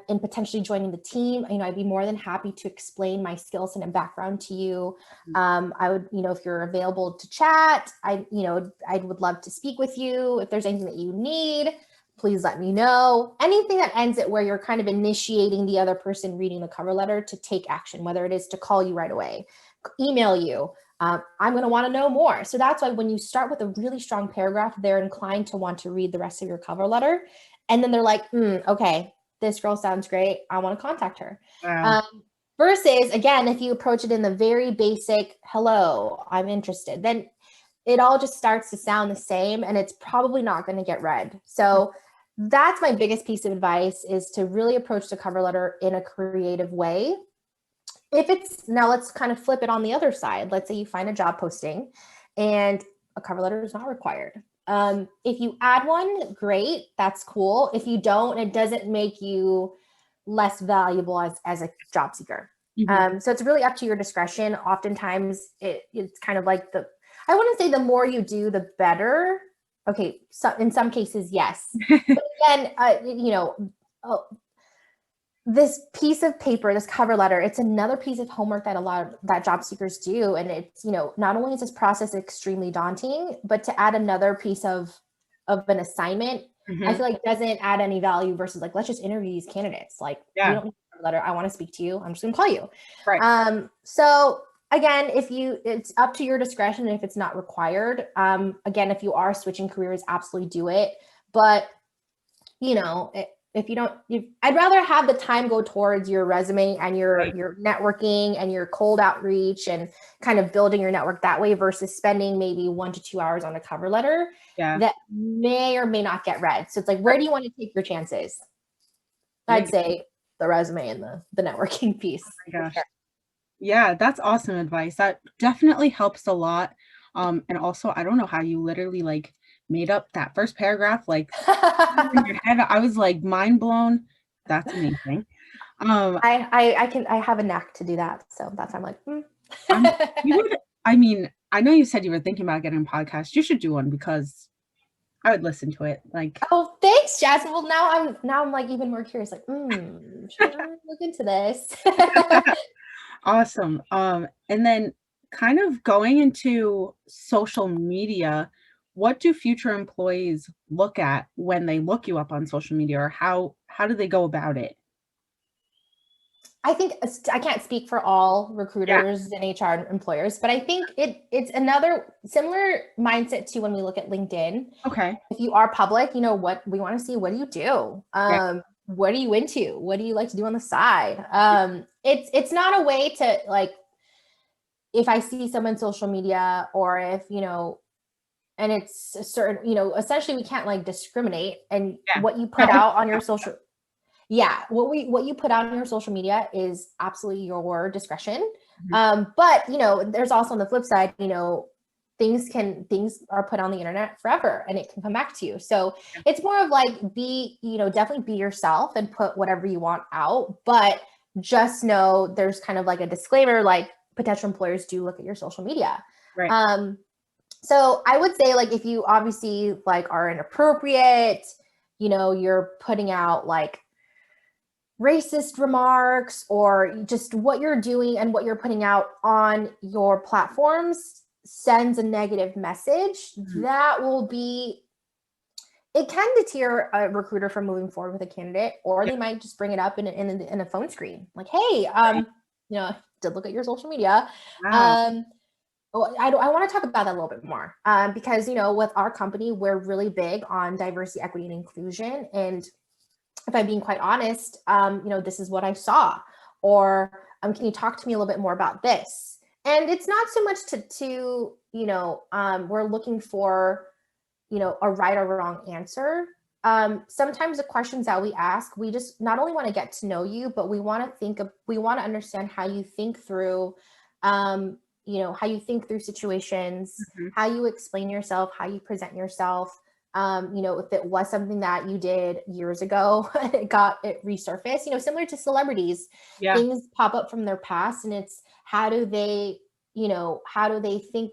[SPEAKER 5] in potentially joining the team. I'd be more than happy to explain my skills and background to you. I would, if you're available to chat, I would love to speak with you. If there's anything that you need, please let me know. Anything that ends it where you're kind of initiating the other person reading the cover letter to take action, whether it is to call you right away, email you. I'm going to want to know more. So that's why when you start with a really strong paragraph, they're inclined to want to read the rest of your cover letter. And then they're like, okay, this girl sounds great. I want to contact her.
[SPEAKER 6] Wow.
[SPEAKER 5] Versus, again, if you approach it in the very basic, hello, I'm interested, then it all just starts to sound the same and it's probably not going to get read. So that's my biggest piece of advice, is to really approach the cover letter in a creative way. Now let's kind of flip it on the other side. Let's say you find a job posting and a cover letter is not required. If you add one, great, that's cool. If you don't, it doesn't make you less valuable as a job seeker.
[SPEAKER 6] Mhm.
[SPEAKER 5] So it's really up to your discretion. Oftentimes it's kind of like I wouldn't say the more you do, the better. Okay, so in some cases, yes. But again, this piece of paper, this cover letter, it's another piece of homework that job seekers do. And it's, not only is this process extremely daunting, but to add another piece of an assignment, I
[SPEAKER 6] Mhm.
[SPEAKER 5] feel like doesn't add any value versus like, let's just interview these candidates. Like, we
[SPEAKER 6] Yeah.
[SPEAKER 5] don't need a cover letter. I want to speak to you. I'm just going to call you.
[SPEAKER 6] Right.
[SPEAKER 5] So again, it's up to your discretion if it's not required. Again, if you are switching careers, absolutely do it. But if you don't, I'd rather have the time go towards your resume and
[SPEAKER 6] Right.
[SPEAKER 5] your networking and your cold outreach and kind of building your network that way versus spending maybe 1 to 2 hours on a cover letter
[SPEAKER 6] Yeah.
[SPEAKER 5] that may or may not get read. So it's like, where do you want to take your chances?
[SPEAKER 6] My
[SPEAKER 5] I'd say the resume and the networking piece.
[SPEAKER 6] gosh. Yeah, that's awesome advice. That definitely helps a lot. And also, I don't know how you literally like made up that first paragraph, like in your head. I was like mind blown. That's amazing. Um,
[SPEAKER 5] I have a knack to do that. So that's why I'm like,
[SPEAKER 6] you would, I mean, I know you said you were thinking about getting a podcast. You should do one because I would listen to it. Like,
[SPEAKER 5] Oh, thanks, Jasmine. Well, now I'm like even more curious. Like, should I look into this?
[SPEAKER 6] awesome. And then kind of going into social media, what do future employees look at when they look you up on social media, or how do they go about it?
[SPEAKER 5] I think I can't speak for all
[SPEAKER 6] Yeah.
[SPEAKER 5] recruiters and HR employers, but I think it's another similar mindset to when we look at LinkedIn.
[SPEAKER 6] Okay.
[SPEAKER 5] If you are public, what we want to see, what do you do?
[SPEAKER 6] Yeah.
[SPEAKER 5] What are you into? What do you like to do on the side? It's not a way to like, if I see someone's social media or if, and it's a certain, essentially we can't like discriminate, and
[SPEAKER 6] Yeah.
[SPEAKER 5] what you put out on your social, yeah, what you put out on your social media is absolutely your discretion.
[SPEAKER 6] Mhm.
[SPEAKER 5] But there's also on the flip side, things are put on the internet forever and it can come back to you. So it's more of like definitely be yourself and put whatever you want out, but just know there's kind of like a disclaimer, like potential employers do look at your social media.
[SPEAKER 6] Right.
[SPEAKER 5] So I would say like if you obviously like are inappropriate, you're putting out like racist remarks or just what you're doing and what you're putting out on your platforms sends a negative message,
[SPEAKER 6] Mhm.
[SPEAKER 5] it can deter a recruiter from moving forward with a candidate, or
[SPEAKER 6] Yeah.
[SPEAKER 5] they might just bring it up in a phone screen. Like, hey,
[SPEAKER 6] Right.
[SPEAKER 5] did look at your social media.
[SPEAKER 6] Wow.
[SPEAKER 5] I want to talk about that a little bit more because, with our company, we're really big on diversity, equity, and inclusion. And if I'm being quite honest, this is what I saw. Or can you talk to me a little bit more about this? And it's not so much to we're looking for, a right or wrong answer. Sometimes the questions that we ask, we just not only want to get to know you, but we want to understand how you think through, how you think through situations, how you explain yourself, how you present yourself. If it was something that you did years ago, it resurfaced, similar to celebrities,
[SPEAKER 6] Yeah.
[SPEAKER 5] things pop up from their past, and it's how do they think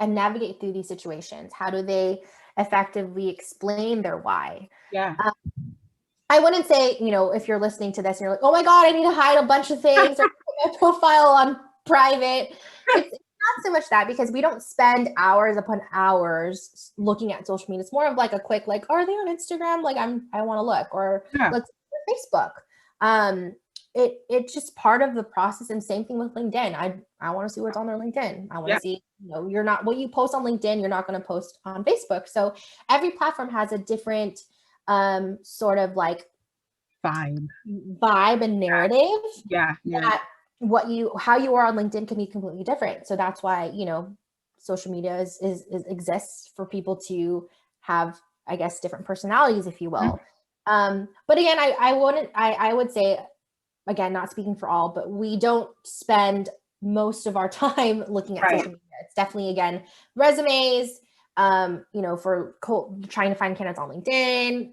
[SPEAKER 5] and navigate through these situations? How do they effectively explain their why?
[SPEAKER 6] Yeah.
[SPEAKER 5] I wouldn't say, if you're listening to this and you're like, oh my God, I need to hide a bunch of things or put my profile on private. It's not so much that, because we don't spend hours upon hours looking at social media. It's more of like a quick, like, are they on Instagram? Like I want to look, or
[SPEAKER 6] Yeah.
[SPEAKER 5] let's look at Facebook. It's just part of the process. And same thing with LinkedIn. I want to see what's on their LinkedIn. I want to see, you're not, what you post on LinkedIn, you're not going to post on Facebook. So every platform has a different sort of like vibe and narrative.
[SPEAKER 6] Yeah.
[SPEAKER 5] That how you are on LinkedIn can be completely different. So that's why, social media exists for people to have, I guess, different personalities, if you will. But again, I would say, again, not speaking for all, but we don't spend most of our time looking at social media. It's definitely, again, resumes, for trying to find candidates on LinkedIn,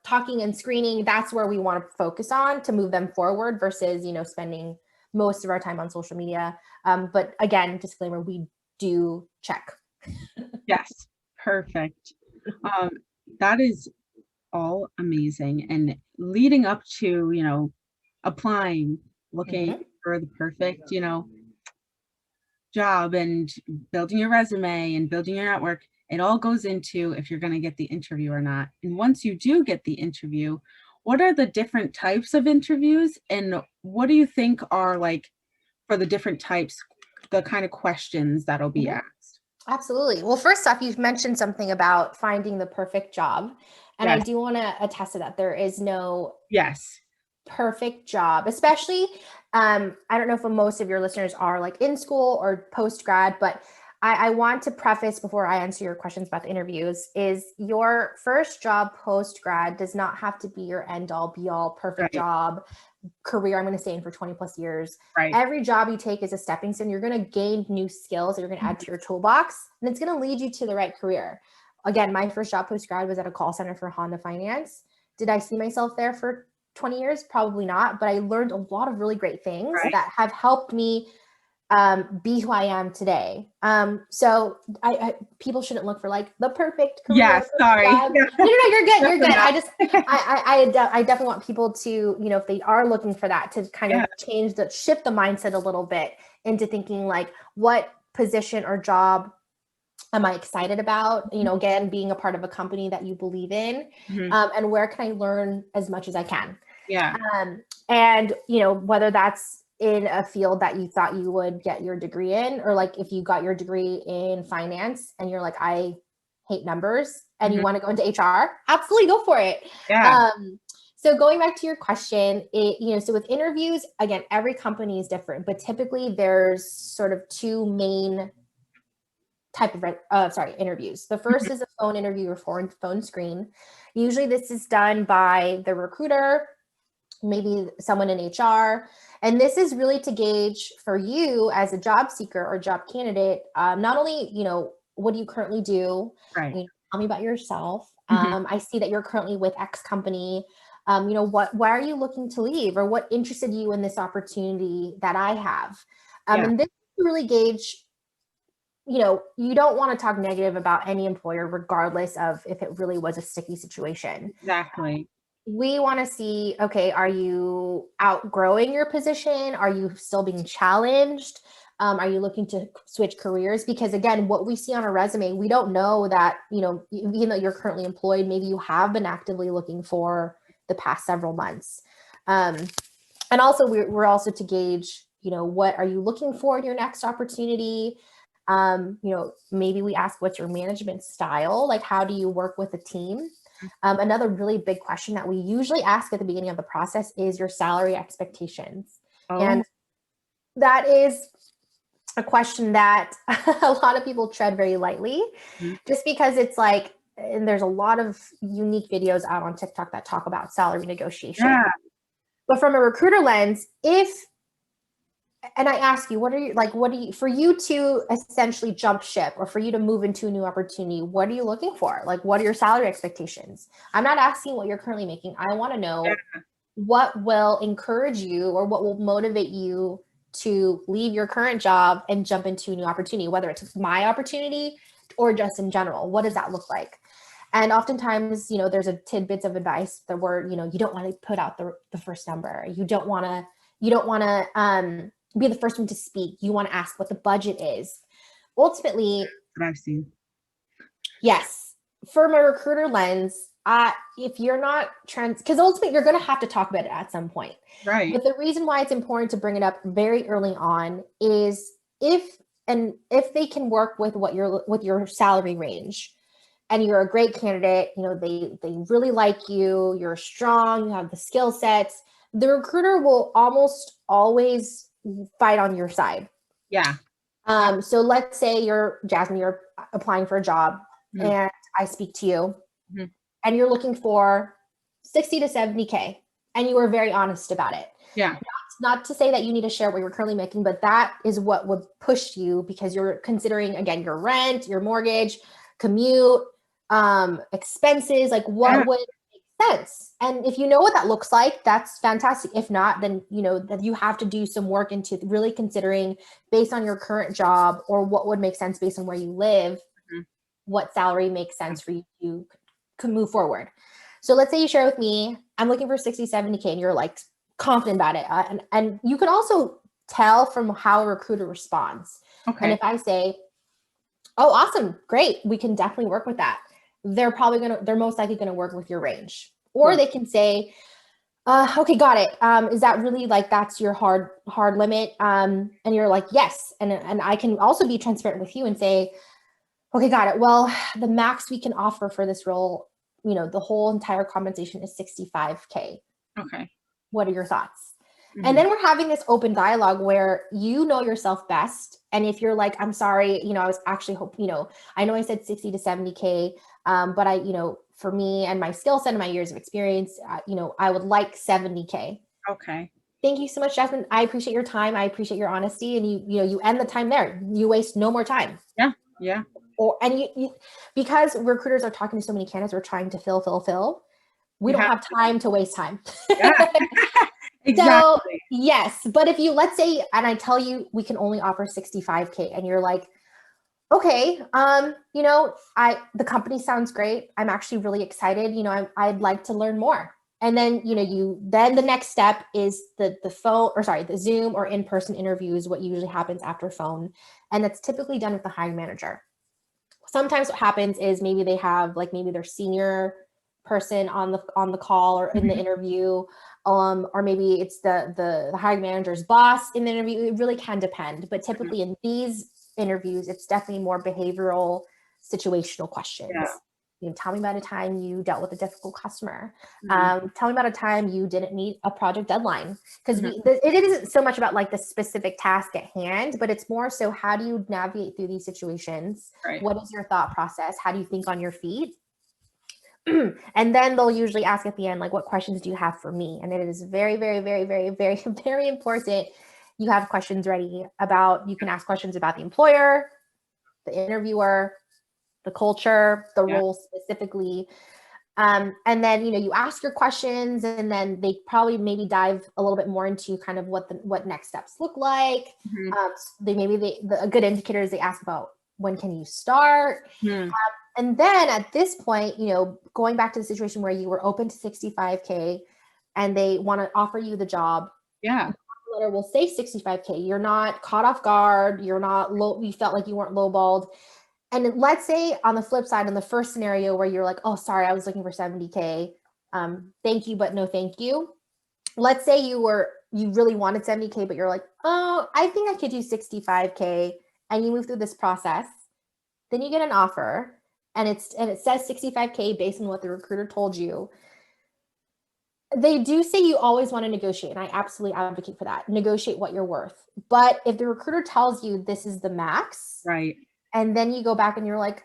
[SPEAKER 5] talking and screening. That's where we want to focus on to move them forward versus, spending most of our time on social media. But again, disclaimer, we do check.
[SPEAKER 6] Yes. Perfect. That is all amazing. And leading up to, applying, looking for the perfect, job and building your resume and building your network, it all goes into if you're going to get the interview or not. And once you do get the interview, what are the different types of interviews, and what do you think are, like, for the different types, the kind of questions that'll be asked?
[SPEAKER 5] Absolutely. Well, first off, you've mentioned something about finding the perfect job. And I do want to attest to that. There is no perfect job, especially, I don't know if most of your listeners are like in school or post-grad, but I want to preface before I answer your questions about the interviews is your first job post-grad does not have to be your end all be all perfect job career. I'm going to stay in for 20 plus years. Every job you take is a stepping stone. You're going to gain new skills that you're going to add to your toolbox, and it's going to lead you to the right career. Again, my first job post-grad was at a call center for Honda Finance. Did I see myself there for 20 years? Probably not, but I learned a lot of really great things that have helped me be who I am today. So people shouldn't look for like the perfect career.
[SPEAKER 6] Sorry.
[SPEAKER 5] No, you're good. You're good. I definitely want people to, if they are looking for that, to kind of shift the mindset a little bit into thinking like, what position or job am I excited about? Again, being a part of a company that you believe in, and where can I learn as much as I can? And whether that's in a field that you thought you would get your degree in, or like if you got your degree in finance and you're like, I hate numbers, and you want to go into HR, absolutely go for it. So going back to your question, so with interviews, again, every company is different, but typically there's sort of two main type of interviews. The first is a phone interview or phone screen. Usually this is done by the recruiter, maybe someone in HR. And this is really to gauge for you as a job seeker or job candidate, not only, what do you currently do? Tell me about yourself. I see that you're currently with X company. Why are you looking to leave, or what interested you in this opportunity that I have? And this really gauge, you don't want to talk negative about any employer, regardless of if it really was a sticky situation. We want to see, okay, are you outgrowing your position? Are you still being challenged? Are you looking to switch careers? Because again, what we see on a resume, we don't know that, even though you're currently employed, maybe you have been actively looking for the past several months. And also we're also to gauge, what are you looking for in your next opportunity? Maybe we ask, what's your management style? Like, how do you work with a team? Another really big question that we usually ask at the beginning of the process is your salary expectations. And that is a question that a lot of people tread very lightly,
[SPEAKER 6] Mhm.
[SPEAKER 5] just because it's like, and there's a lot of unique videos out on TikTok that talk about salary negotiation.
[SPEAKER 6] Yeah.
[SPEAKER 5] But from a recruiter lens, and I ask you, for you to essentially jump ship or for you to move into a new opportunity, what are you looking for? Like, what are your salary expectations? I'm not asking what you're currently making. I want to know what will encourage you or what will motivate you to leave your current job and jump into a new opportunity, whether it's my opportunity or just in general. What does that look like? And oftentimes, there's a tidbits of advice that you don't want to put out the first number. You don't want to be the first one to speak. You want to ask what the budget is. Ultimately,
[SPEAKER 6] What I've seen.
[SPEAKER 5] yes, from a recruiter lens, if you're not because ultimately you're going to have to talk about it at some point.
[SPEAKER 6] Right.
[SPEAKER 5] But the reason why it's important to bring it up very early on is if they can work with with your salary range, and you're a great candidate, they really like you, you're strong, you have the skill sets, the recruiter will almost always fight on your side.
[SPEAKER 6] Yeah.
[SPEAKER 5] So let's say Jasmine, you're applying for a job, and I speak to you, and you're looking for 60 to 70K, and you were very honest about it.
[SPEAKER 6] Yeah.
[SPEAKER 5] Not to say that you need to share what you're currently making, but that is what would push you, because you're considering, again, your rent, your mortgage, commute, expenses, like what would make sense. And if you know what that looks like, that's fantastic. If not, then that you have to do some work into really considering, based on your current job or what would make sense based on where you live, what salary makes sense for you to move forward. So let's say you share with me, I'm looking for 60, 70K, and you're like confident about it. And you can also tell from how a recruiter responds.
[SPEAKER 6] Okay.
[SPEAKER 5] And if I say, oh, awesome, great, we can definitely work with that, they're most likely going to work with your range. Or they can say, okay, got it. Is that really that's your hard limit? And you're like, yes. And I can also be transparent with you and say, okay, got it. Well, the max we can offer for this role, the whole entire compensation is 65K.
[SPEAKER 6] Okay.
[SPEAKER 5] What are your thoughts? And then we're having this open dialogue where you know yourself best. And if you're like, I'm sorry, I was actually I know I said 60 to 70K, but for me and my skill set and my years of experience, I would like 70K.
[SPEAKER 6] Okay.
[SPEAKER 5] Thank you so much, Jasmine. I appreciate your time. I appreciate your honesty. And you end the time there. You waste no more time.
[SPEAKER 6] Yeah. Yeah.
[SPEAKER 5] Because recruiters are talking to so many candidates, we're trying to fill. We don't have time to waste time.
[SPEAKER 6] Yeah. Exactly.
[SPEAKER 5] So yes, but if let's say, and I tell you, we can only offer 65K, and you're like, okay, the company sounds great. I'm actually really excited. I'd like to learn more. And then, then the next step is the Zoom or in-person interviews, what usually happens after phone. And that's typically done with the hiring manager. Sometimes what happens is maybe they have maybe their senior person on the call or in the interview, or maybe it's the hiring manager's boss in the interview. It really can depend, but typically in these interviews, it's definitely more behavioral, situational questions. Tell me about a time you dealt with a difficult customer. Tell me about a time you didn't meet a project deadline. Because it isn't so much about the specific task at hand, but it's more so, how do you navigate through these situations?
[SPEAKER 6] Right.
[SPEAKER 5] What is your thought process? How do you think on your feet? And then they'll usually ask at the end, what questions do you have for me? And it is very, very, very, very, very, very important. You have questions ready you can ask questions about the employer, the interviewer, the culture, the role specifically. And then, you ask your questions, and then they probably maybe dive a little bit more into kind of what next steps look like. A good indicator is they ask about, when can you start? And then at this point, going back to the situation where you were open to 65K and they want to offer you the job.
[SPEAKER 6] Yeah.
[SPEAKER 5] The letter will say 65K. You're not caught off guard. You're not low. You felt like you weren't lowballed. And let's say on the flip side, in the first scenario where you're like, oh, sorry, I was looking for 70K. Thank you, but no thank you. Let's say you really wanted 70K, but you're like, oh, I think I could do 65K. And you move through this process. Then you get an offer. And it says 65K based on what the recruiter told you. They do say you always want to negotiate, and I absolutely advocate for that. Negotiate what you're worth. But if the recruiter tells you this is the max,
[SPEAKER 6] Right.
[SPEAKER 5] and then you go back and you're like,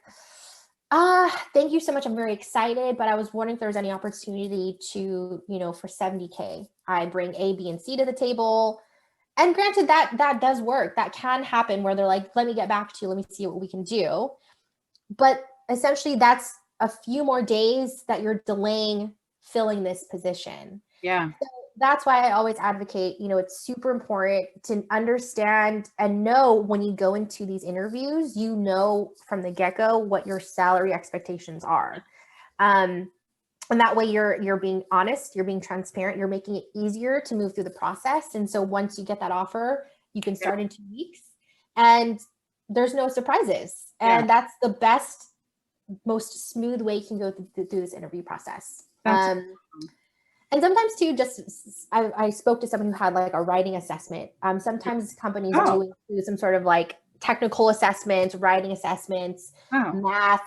[SPEAKER 5] thank you so much. I'm very excited, but I was wondering if there's any opportunity to, for 70K, I bring A, B, and C to the table. And granted, that does work. That can happen where they're like, let me get back to you. Let me see what we can do. But essentially, that's a few more days that you're delaying filling this position.
[SPEAKER 6] Yeah.
[SPEAKER 5] So that's why I always advocate, it's super important to understand and know when you go into these interviews, from the get-go what your salary expectations are. And that way you're being honest, you're being transparent, you're making it easier to move through the process. And so once you get that offer, you can start in 2 weeks and there's no surprises. And that's the best, most smooth way you can go through this interview process. And sometimes too, I spoke to someone who had like a writing assessment. Sometimes companies do include some sort of like technical assessments, writing assessments, math.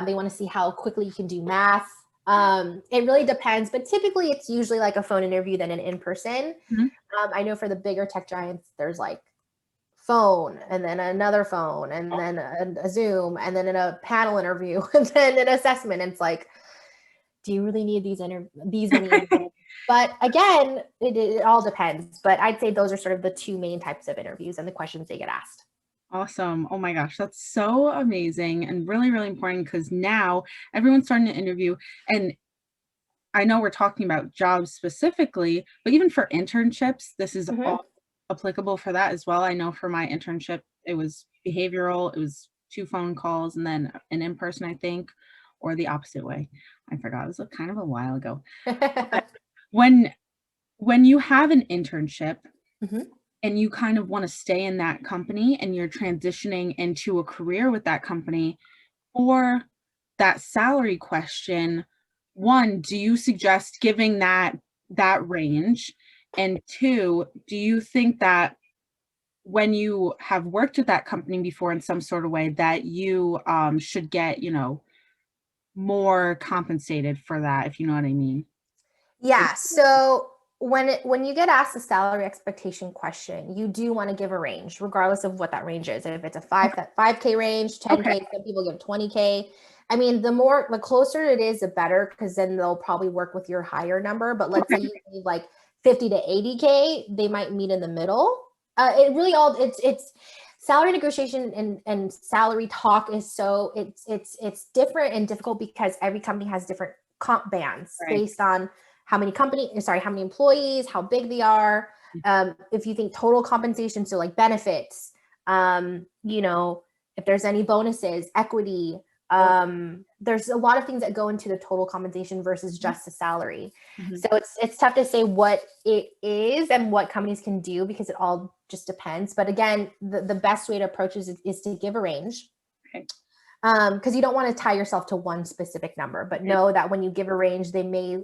[SPEAKER 5] They want to see how quickly you can do math. It really depends, but typically it's usually like a phone interview than an in-person. I know for the bigger tech giants, there's like phone and then another phone and then a Zoom and then a panel interview and then an assessment. And it's like, do you really need these many interviews? But again, it all depends. But I'd say those are sort of the 2 main types of interviews and the questions they get asked.
[SPEAKER 6] Awesome. Oh my gosh, that's so amazing and really, really important because now everyone's starting to interview. And I know we're talking about jobs specifically, but even for internships, this is all applicable for that as well. I know for my internship, it was behavioral, it was 2 phone calls and then an in-person, I think, or the opposite way. I forgot. It was kind of a while ago. When you have an internship and you kind of want to stay in that company and you're transitioning into a career with that company, or that salary question, 1, do you suggest giving that range? And 2, do you think that when you have worked with that company before in some sort of way that you should get, more compensated for that, if you know what I mean?
[SPEAKER 5] Yeah. So when you get asked a salary expectation question, you do want to give a range, regardless of what that range is. If it's a 5K range, 10K, some people give 20K. I mean, the closer it is, the better, because then they'll probably work with your higher number. But let's say you need like 50 to 80K, they might meet in the middle. It really it's salary negotiation and salary talk is so it's different and difficult because every company has different comp bands based on how many employees, how big they are. If you think total compensation, so like benefits, if there's any bonuses, equity, there's a lot of things that go into the total compensation versus just the salary. So it's tough to say what it is and what companies can do because it all just depends. But again, the best way to approach is to give a range. Because you don't want to tie yourself to one specific number, but know that when you give a range, they may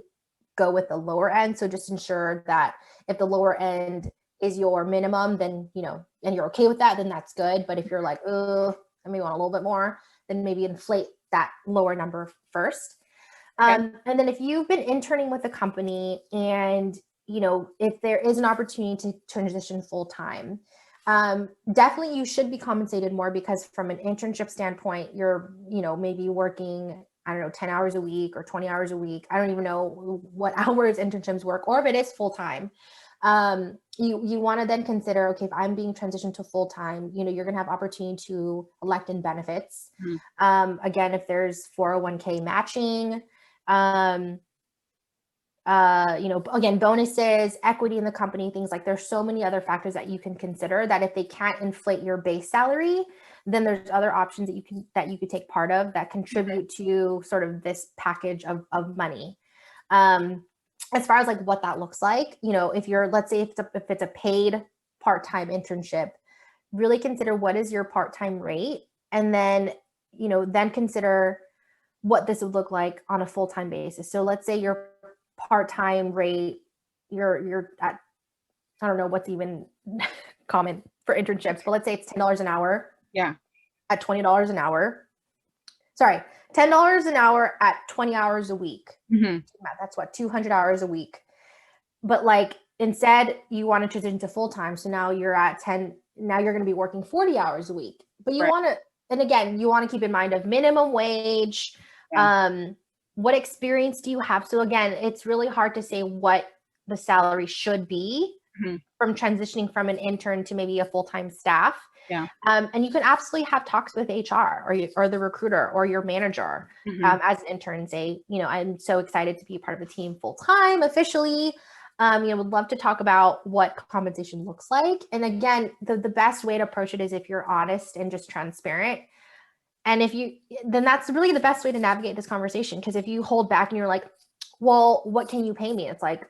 [SPEAKER 5] go with the lower end. So just ensure that if the lower end is your minimum, then, and you're okay with that, then that's good. But if you're like, I may want a little bit more, then maybe inflate that lower number first. And then if you've been interning with a company and, if there is an opportunity to transition full time, definitely you should be compensated more because from an internship standpoint, you're, maybe working, 10 hours a week or 20 hours a week. I don't even know what hours internships work or if it is full time. You want to then consider, okay, if I'm being transitioned to full time, you're going to have opportunity to elect in benefits. Again, if there's 401k matching, again, bonuses, equity in the company, things like there's so many other factors that you can consider that if they can't inflate your base salary, then there's other options that you could take part of that contribute to sort of this package of money. As far as like what that looks like, if you're, let's say if it's a paid part-time internship, really consider what is your part-time rate, and then, then consider what this would look like on a full-time basis. So let's say your part-time rate, you're at, I don't know what's even common for internships, but let's say it's $10 an hour.
[SPEAKER 6] Yeah.
[SPEAKER 5] At $20 an hour. sorry, $10 an hour at 20 hours a week.
[SPEAKER 6] Mhm.
[SPEAKER 5] That's what, 200 hours a week. But like instead you want to transition to full time. So now you're at 10, now you're going to be working 40 hours a week. But you
[SPEAKER 6] Right.
[SPEAKER 5] want to, and again, you want to keep in mind of minimum wage.
[SPEAKER 6] Yeah.
[SPEAKER 5] What experience do you have? So again, it's really hard to say what the salary should be
[SPEAKER 6] Mhm.
[SPEAKER 5] from transitioning from an intern to maybe a full-time staff.
[SPEAKER 6] Yeah.
[SPEAKER 5] And you can absolutely have talks with HR or the recruiter or your manager
[SPEAKER 6] Mhm.
[SPEAKER 5] as an intern. Say, I'm so excited to be a part of the team full-time officially. Would love to talk about what compensation looks like. And again, the best way to approach it is if you're honest and just transparent. And then that's really the best way to navigate this conversation. Because if you hold back and you're like, well, what can you pay me? It's like,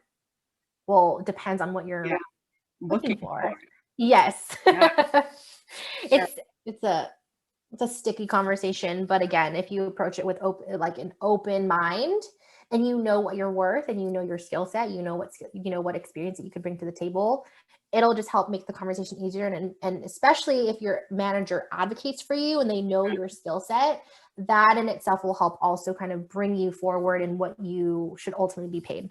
[SPEAKER 5] well, it depends on what you're looking for. Yes.
[SPEAKER 6] Yeah.
[SPEAKER 5] It's a sticky conversation. But again, if you approach it with an open mind, and you know what you're worth, and you know your skill set, you know what experience that you could bring to the table, it'll just help make the conversation easier. And especially if your manager advocates for you and they know your skill set, that in itself will help also kind of bring you forward in what you should ultimately be paid.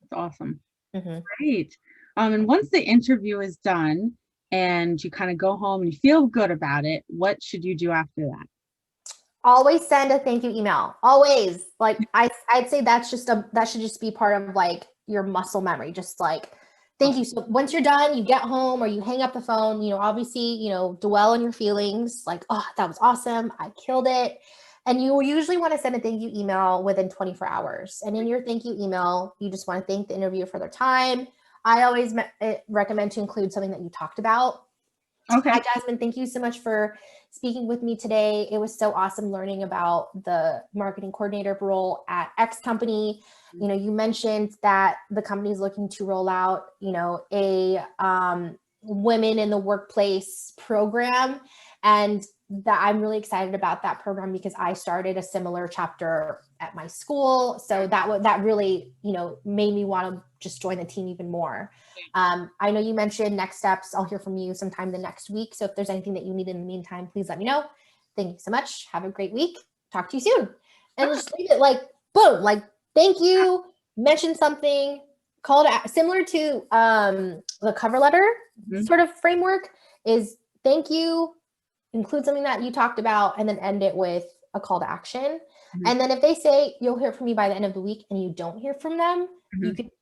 [SPEAKER 6] That's awesome.
[SPEAKER 5] Mm-hmm.
[SPEAKER 6] Great. And once the interview is done and you kind of go home and you feel good about it, what should you do after that?
[SPEAKER 5] Always send a thank you email. Always. Like I'd say that should just be part of like your muscle memory. Just like, thank you. So once you're done, you get home or you hang up the phone, obviously, dwell on your feelings like, oh, that was awesome. I killed it. And you usually want to send a thank you email within 24 hours. And in your thank you email, you just want to thank the interviewer for their time. I always recommend to include something that you talked about.
[SPEAKER 6] Okay.
[SPEAKER 5] Hi, Jasmine. Thank you so much for speaking with me today. It was so awesome learning about the marketing coordinator role at X company. You mentioned that the company is looking to roll out, a women in the workplace program, and that I'm really excited about that program because I started a similar chapter at my school. So that really, made me want to just join the team even more. I know you mentioned next steps. I'll hear from you sometime the next week. So if there's anything that you need in the meantime, please let me know. Thank you so much. Have a great week. Talk to you soon. And just leave it like, boom, like, thank you, mention something, similar to the cover letter sort of framework is thank you, include something that you talked about, and then end it with a call to action. And then if they say you'll hear from me by the end of the week and you don't hear from them,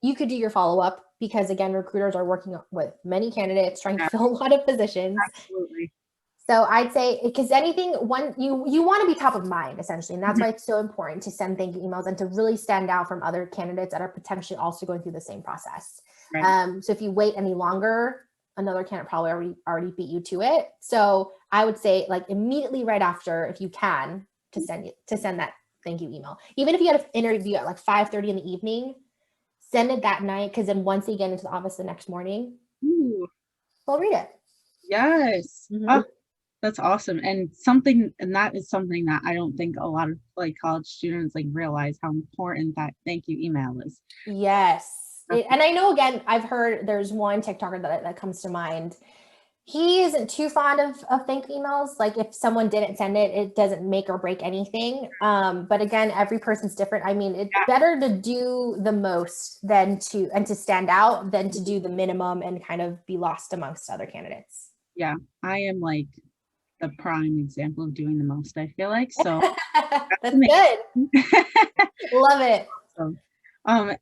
[SPEAKER 5] you could do your follow-up, because again, recruiters are working with many candidates trying to fill a lot of positions.
[SPEAKER 6] Absolutely.
[SPEAKER 5] So I'd say, because you want to be top of mind essentially. And that's why it's so important to send thank you emails and to really stand out from other candidates that are potentially also going through the same process. Right. So if you wait any longer, another candidate probably already beat you to it. So I would say like immediately right after, if you can, to send that thank you email. Even if you had an interview at like 5:30 in the evening, send it that night, because then once they get into the office the next morning, they'll read it.
[SPEAKER 6] Yes. Oh, that's awesome. And that is something that I don't think a lot of like college students like realize how important that thank you email is.
[SPEAKER 5] Yes. And I know, again, I've heard there's one TikToker that comes to mind. He isn't too fond of thank you emails. Like if someone didn't send it, it doesn't make or break anything. But again, every person's different. I mean, it's better to do the most to stand out than to do the minimum and kind of be lost amongst other candidates.
[SPEAKER 6] Yeah, I am like the prime example of doing the most, I feel like. So
[SPEAKER 5] that's good. Love it.
[SPEAKER 6] Awesome.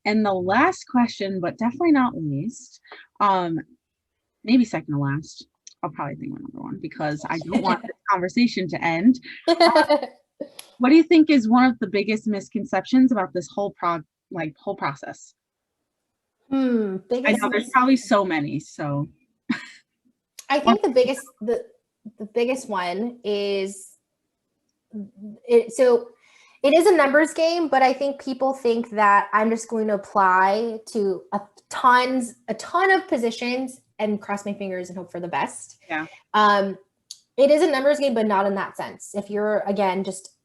[SPEAKER 6] And the last question, but definitely not least, maybe second to last, I'll probably think of another one because I don't want this conversation to end. What do you think is one of the biggest misconceptions about this whole process? I know there's probably so many. So
[SPEAKER 5] I think the biggest one is it. So it is a numbers game, but I think people think that I'm just going to apply to a ton of positions and cross my fingers and hope for the best.
[SPEAKER 6] Yeah.
[SPEAKER 5] It is a numbers game, but not in that sense. If you're, again, just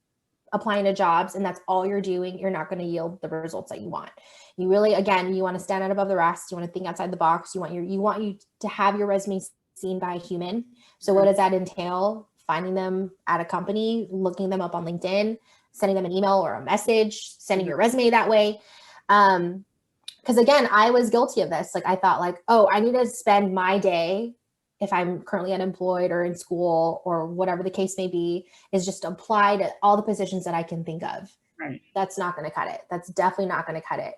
[SPEAKER 5] applying to jobs and that's all you're doing, you're not going to yield the results that you want. You really, again, you want to stand out above the rest. You want to think outside the box. You want you to have your resume seen by a human. So what does that entail? finding them at a company, looking them up on LinkedIn, sending them an email or a message, sending your resume that way. Because again, I was guilty of this. Like I thought like, oh, I need to spend my day, if I'm currently unemployed or in school or whatever the case may be, is just apply to all the positions that I can think of.
[SPEAKER 6] Right.
[SPEAKER 5] That's not going to cut it. That's definitely not going to cut it.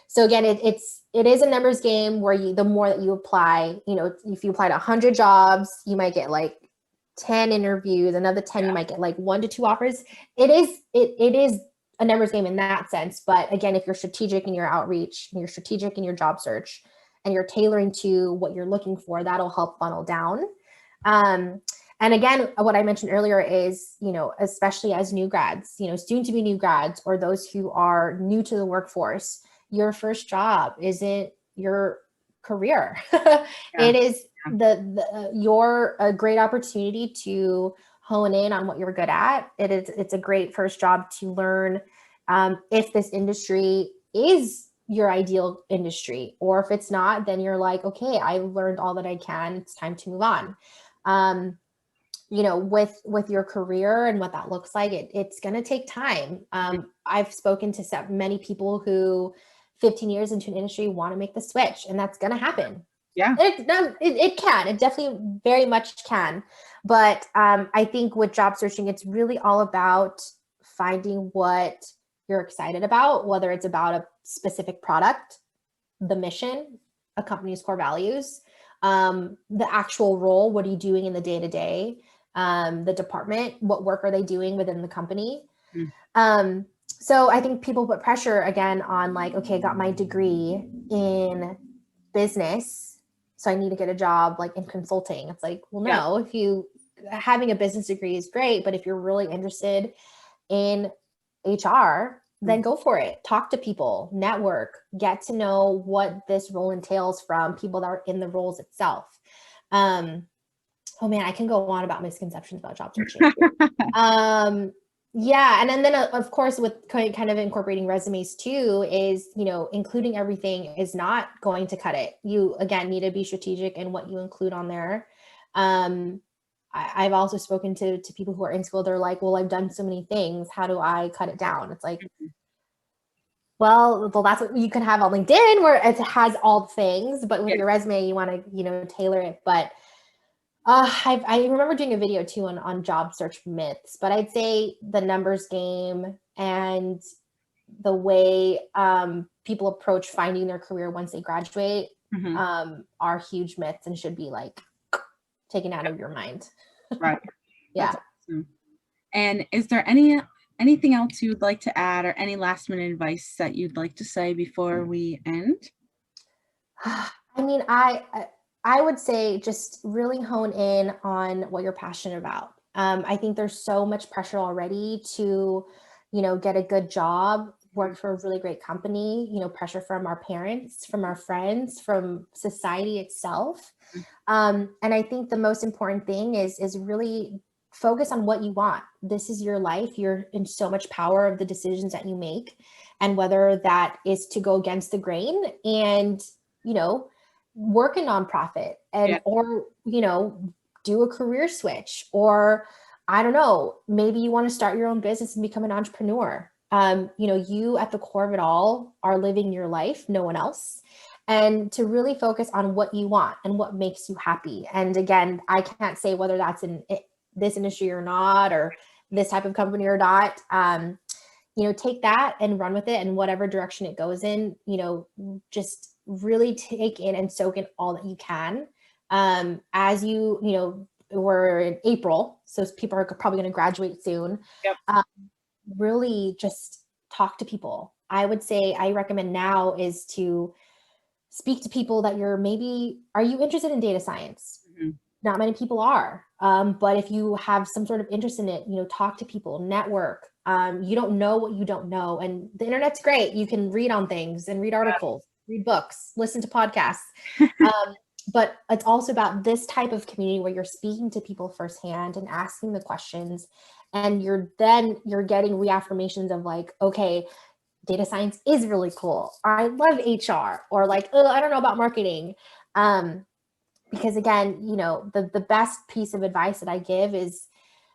[SPEAKER 5] So again, it is a numbers game where the more that you apply, if you apply to 100 jobs, you might get like 10 interviews, another 10, you might get like 1 to 2 offers. It is a numbers game in that sense. But again, if you're strategic in your outreach and you're strategic in your job search and you're tailoring to what you're looking for, that'll help funnel down. And again, what I mentioned earlier is, especially as new grads, soon to be new grads, or those who are new to the workforce, your first job isn't your career. It is a great opportunity to hone in on what you're good at. It's a great first job to learn if this industry is your ideal industry, or if it's not, then you're like, okay, I learned all that I can. It's time to move on. With your career and what that looks like, it's going to take time. I've spoken to many people who 15 years into an industry want to make the switch, and that's going to happen.
[SPEAKER 6] Yeah.
[SPEAKER 5] It can. It definitely very much can. But I think with job searching, it's really all about finding what you're excited about, whether it's about a specific product, the mission, a company's core values, the actual role, what are you doing in the day-to-day, the department, what work are they doing within the company. So I think people put pressure again on like, okay, I got my degree in business, so I need to get a job like in consulting. It's like, well, no, if you having a business degree is great, but if you're really interested in HR, then go for it. Talk to people, network, get to know what this role entails from people that are in the roles itself. Oh man, I can go on about misconceptions about job searching. Yeah. And then of course, with kind of incorporating resumes too, is, including everything is not going to cut it. You, again, need to be strategic in what you include on there. I've also spoken to people who are in school. They're like, well, I've done so many things. How do I cut it down? It's like, well, that's what you can have on LinkedIn, where it has all the things, but with your resume, you want to, tailor it. But I remember doing a video too on job search myths, but I'd say the numbers game and the way people approach finding their career once they graduate are huge myths and should be like taken out of your mind.
[SPEAKER 6] Right.
[SPEAKER 5] Yeah.
[SPEAKER 6] That's awesome. And is there anything else you'd like to add, or any last minute advice that you'd like to say before we end?
[SPEAKER 5] I mean, I would say just really hone in on what you're passionate about. I think there's so much pressure already to, get a good job, work for a really great company, pressure from our parents, from our friends, from society itself. And I think the most important thing is really focus on what you want. This is your life. You're in so much power of the decisions that you make, and whether that is to go against the grain and, work a nonprofit and, or, do a career switch, or I don't know, maybe you want to start your own business and become an entrepreneur. You at the core of it all are living your life, no one else. And to really focus on what you want and what makes you happy. And again, I can't say whether that's in this industry or not, or this type of company or not. Take that and run with it, and whatever direction it goes in, just really take in and soak in all that you can. As we're in April, so people are probably going to graduate soon. Really just talk to people. I would say I recommend now is to speak to people that are you interested in data science? Not many people are. But if you have some sort of interest in it, talk to people, network. You don't know what you don't know. And the internet's great. You can read on things and read articles, read books, listen to podcasts. But it's also about this type of community where you're speaking to people firsthand and asking the questions. And you're getting reaffirmations of like, okay, data science is really cool. I love HR, or like, oh, I don't know about marketing. because again, the best piece of advice that I give is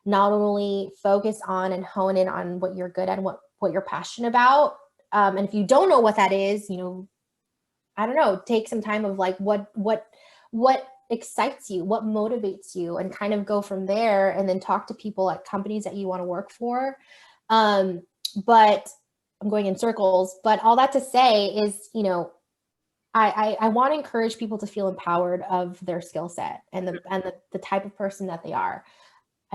[SPEAKER 5] not only focus on and hone in on what you're good at and what you're passionate about. And if you don't know what that is, I don't know, take some time of like what excites you, what motivates you, and kind of go from there, and then talk to people at companies that you want to work for. But I'm going in circles, but all that to say is, I want to encourage people to feel empowered of their skill set and the type of person that they are.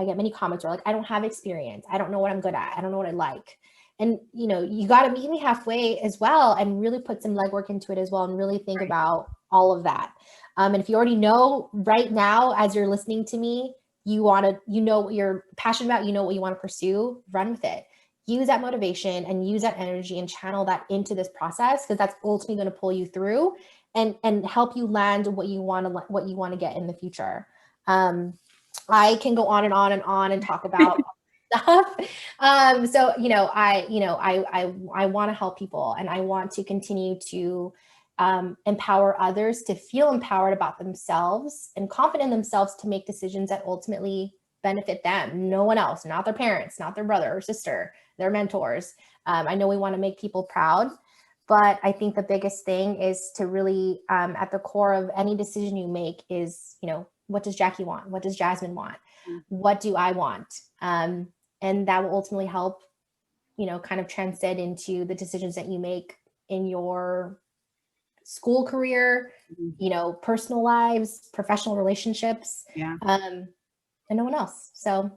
[SPEAKER 5] I get many comments where like, I don't have experience. I don't know what I'm good at. I don't know what I like. And, you got to meet me halfway as well and really put some legwork into it as well and really think about all of that. And if you already know right now, as you're listening to me, you know what you're passionate about, you know what you want to pursue, run with it. Use that motivation and use that energy and channel that into this process, because that's ultimately going to pull you through and help you land what you want to get in the future. I can go on and on and on and talk about stuff. So, I want to help people, and I want to continue to empower others to feel empowered about themselves and confident in themselves to make decisions that ultimately benefit them. No one else, not their parents, not their brother or sister, their mentors. I know we want to make people proud, but I think the biggest thing is to really, at the core of any decision you make is, what does Jackie want? What does Jasmine want? What do I want? And that will ultimately help, kind of transcend into the decisions that you make in your school career, personal lives, professional relationships, and no one else. So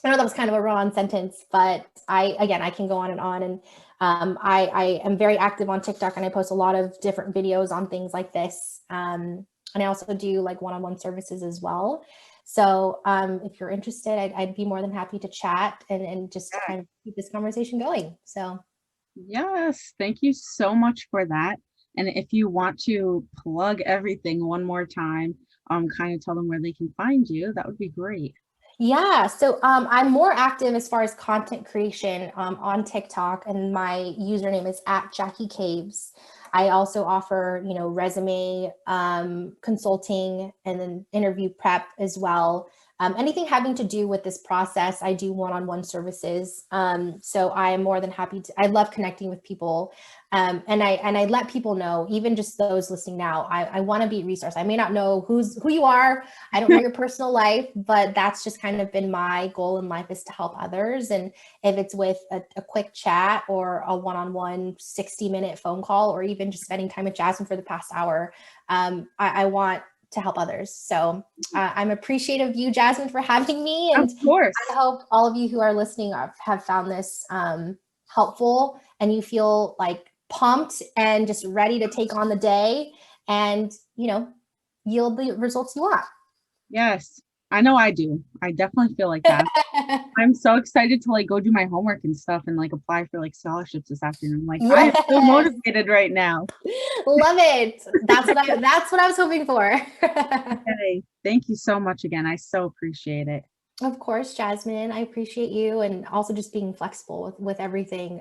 [SPEAKER 5] I know that was kind of a run-on sentence, but I can go on and on. And I am very active on TikTok, and I post a lot of different videos on things like this. And I also do like one-on-one services as well. So if you're interested, I'd be more than happy to chat and just kind of keep this conversation going. So
[SPEAKER 6] Yes, thank you so much for that. And if you want to plug everything one more time, kind of tell them where they can find you, that would be great.
[SPEAKER 5] yeah, so I'm more active as far as content creation on TikTok, and my username is @JackieCaves. I also offer, resume consulting and then interview prep as well. Anything having to do with this process, I do one-on-one services. So I am more than happy to. I love connecting with people, and I let people know, even just those listening now. I want to be a resource. I may not know who you are. I don't know your personal life, but that's just kind of been my goal in life, is to help others. And if it's with a quick chat or a one-on-one 60-minute phone call, or even just spending time with Jasmine for the past hour, I want to help others. So I'm appreciative of you, Jasmine, for having me. And
[SPEAKER 6] Of course.
[SPEAKER 5] I hope all of you who are listening have found this helpful, and you feel like pumped and just ready to take on the day and, yield the results you want.
[SPEAKER 6] Yes, I know I do. I definitely feel like that. I'm so excited to like go do my homework and stuff and like apply for like scholarships this afternoon. Like I am so
[SPEAKER 5] Yes.
[SPEAKER 6] motivated right now.
[SPEAKER 5] Love it. That's what I was hoping for.
[SPEAKER 6] Okay. Thank you so much again. I so appreciate it.
[SPEAKER 5] Of course, Jasmine, I appreciate you, and also just being flexible with everything.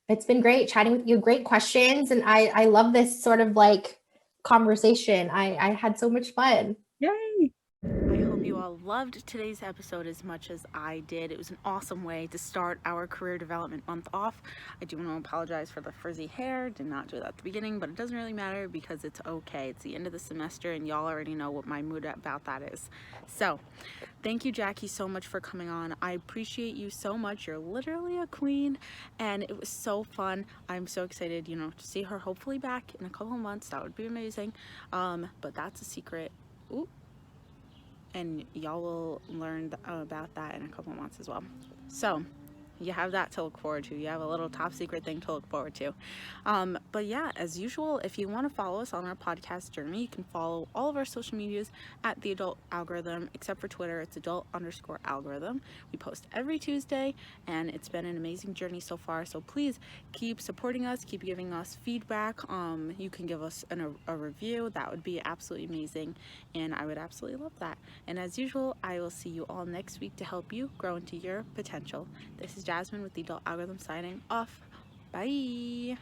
[SPEAKER 5] It's been great chatting with you. Great questions. And I love this sort of like conversation. I had so much fun.
[SPEAKER 6] Yay.
[SPEAKER 1] I hope you all loved today's episode as much as I did. It was an awesome way to start our career development month off. I do want to apologize for the frizzy hair. Did not do that at the beginning, but it doesn't really matter because it's okay. It's the end of the semester, and y'all already know what my mood about that is. So thank you, Jackie, so much for coming on. I appreciate you so much. You're literally a queen, and it was so fun. I'm so excited, to see her hopefully back in a couple of months. That would be amazing. But that's a secret. Ooh. And y'all will learn about that in a couple of months as well. So you have that to look forward to. You have a little top secret thing to look forward to. But yeah, as usual, if you want to follow us on our podcast journey, you can follow all of our social medias at The Adult Algorithm, except for Twitter. It's adult_algorithm. We post every Tuesday, and it's been an amazing journey so far. So please keep supporting us, keep giving us feedback. You can give us a review. That would be absolutely amazing, and I would absolutely love that. And as usual, I will see you all next week to help you grow into your potential. This is Jasmine with The Adult Algorithm signing off. Bye.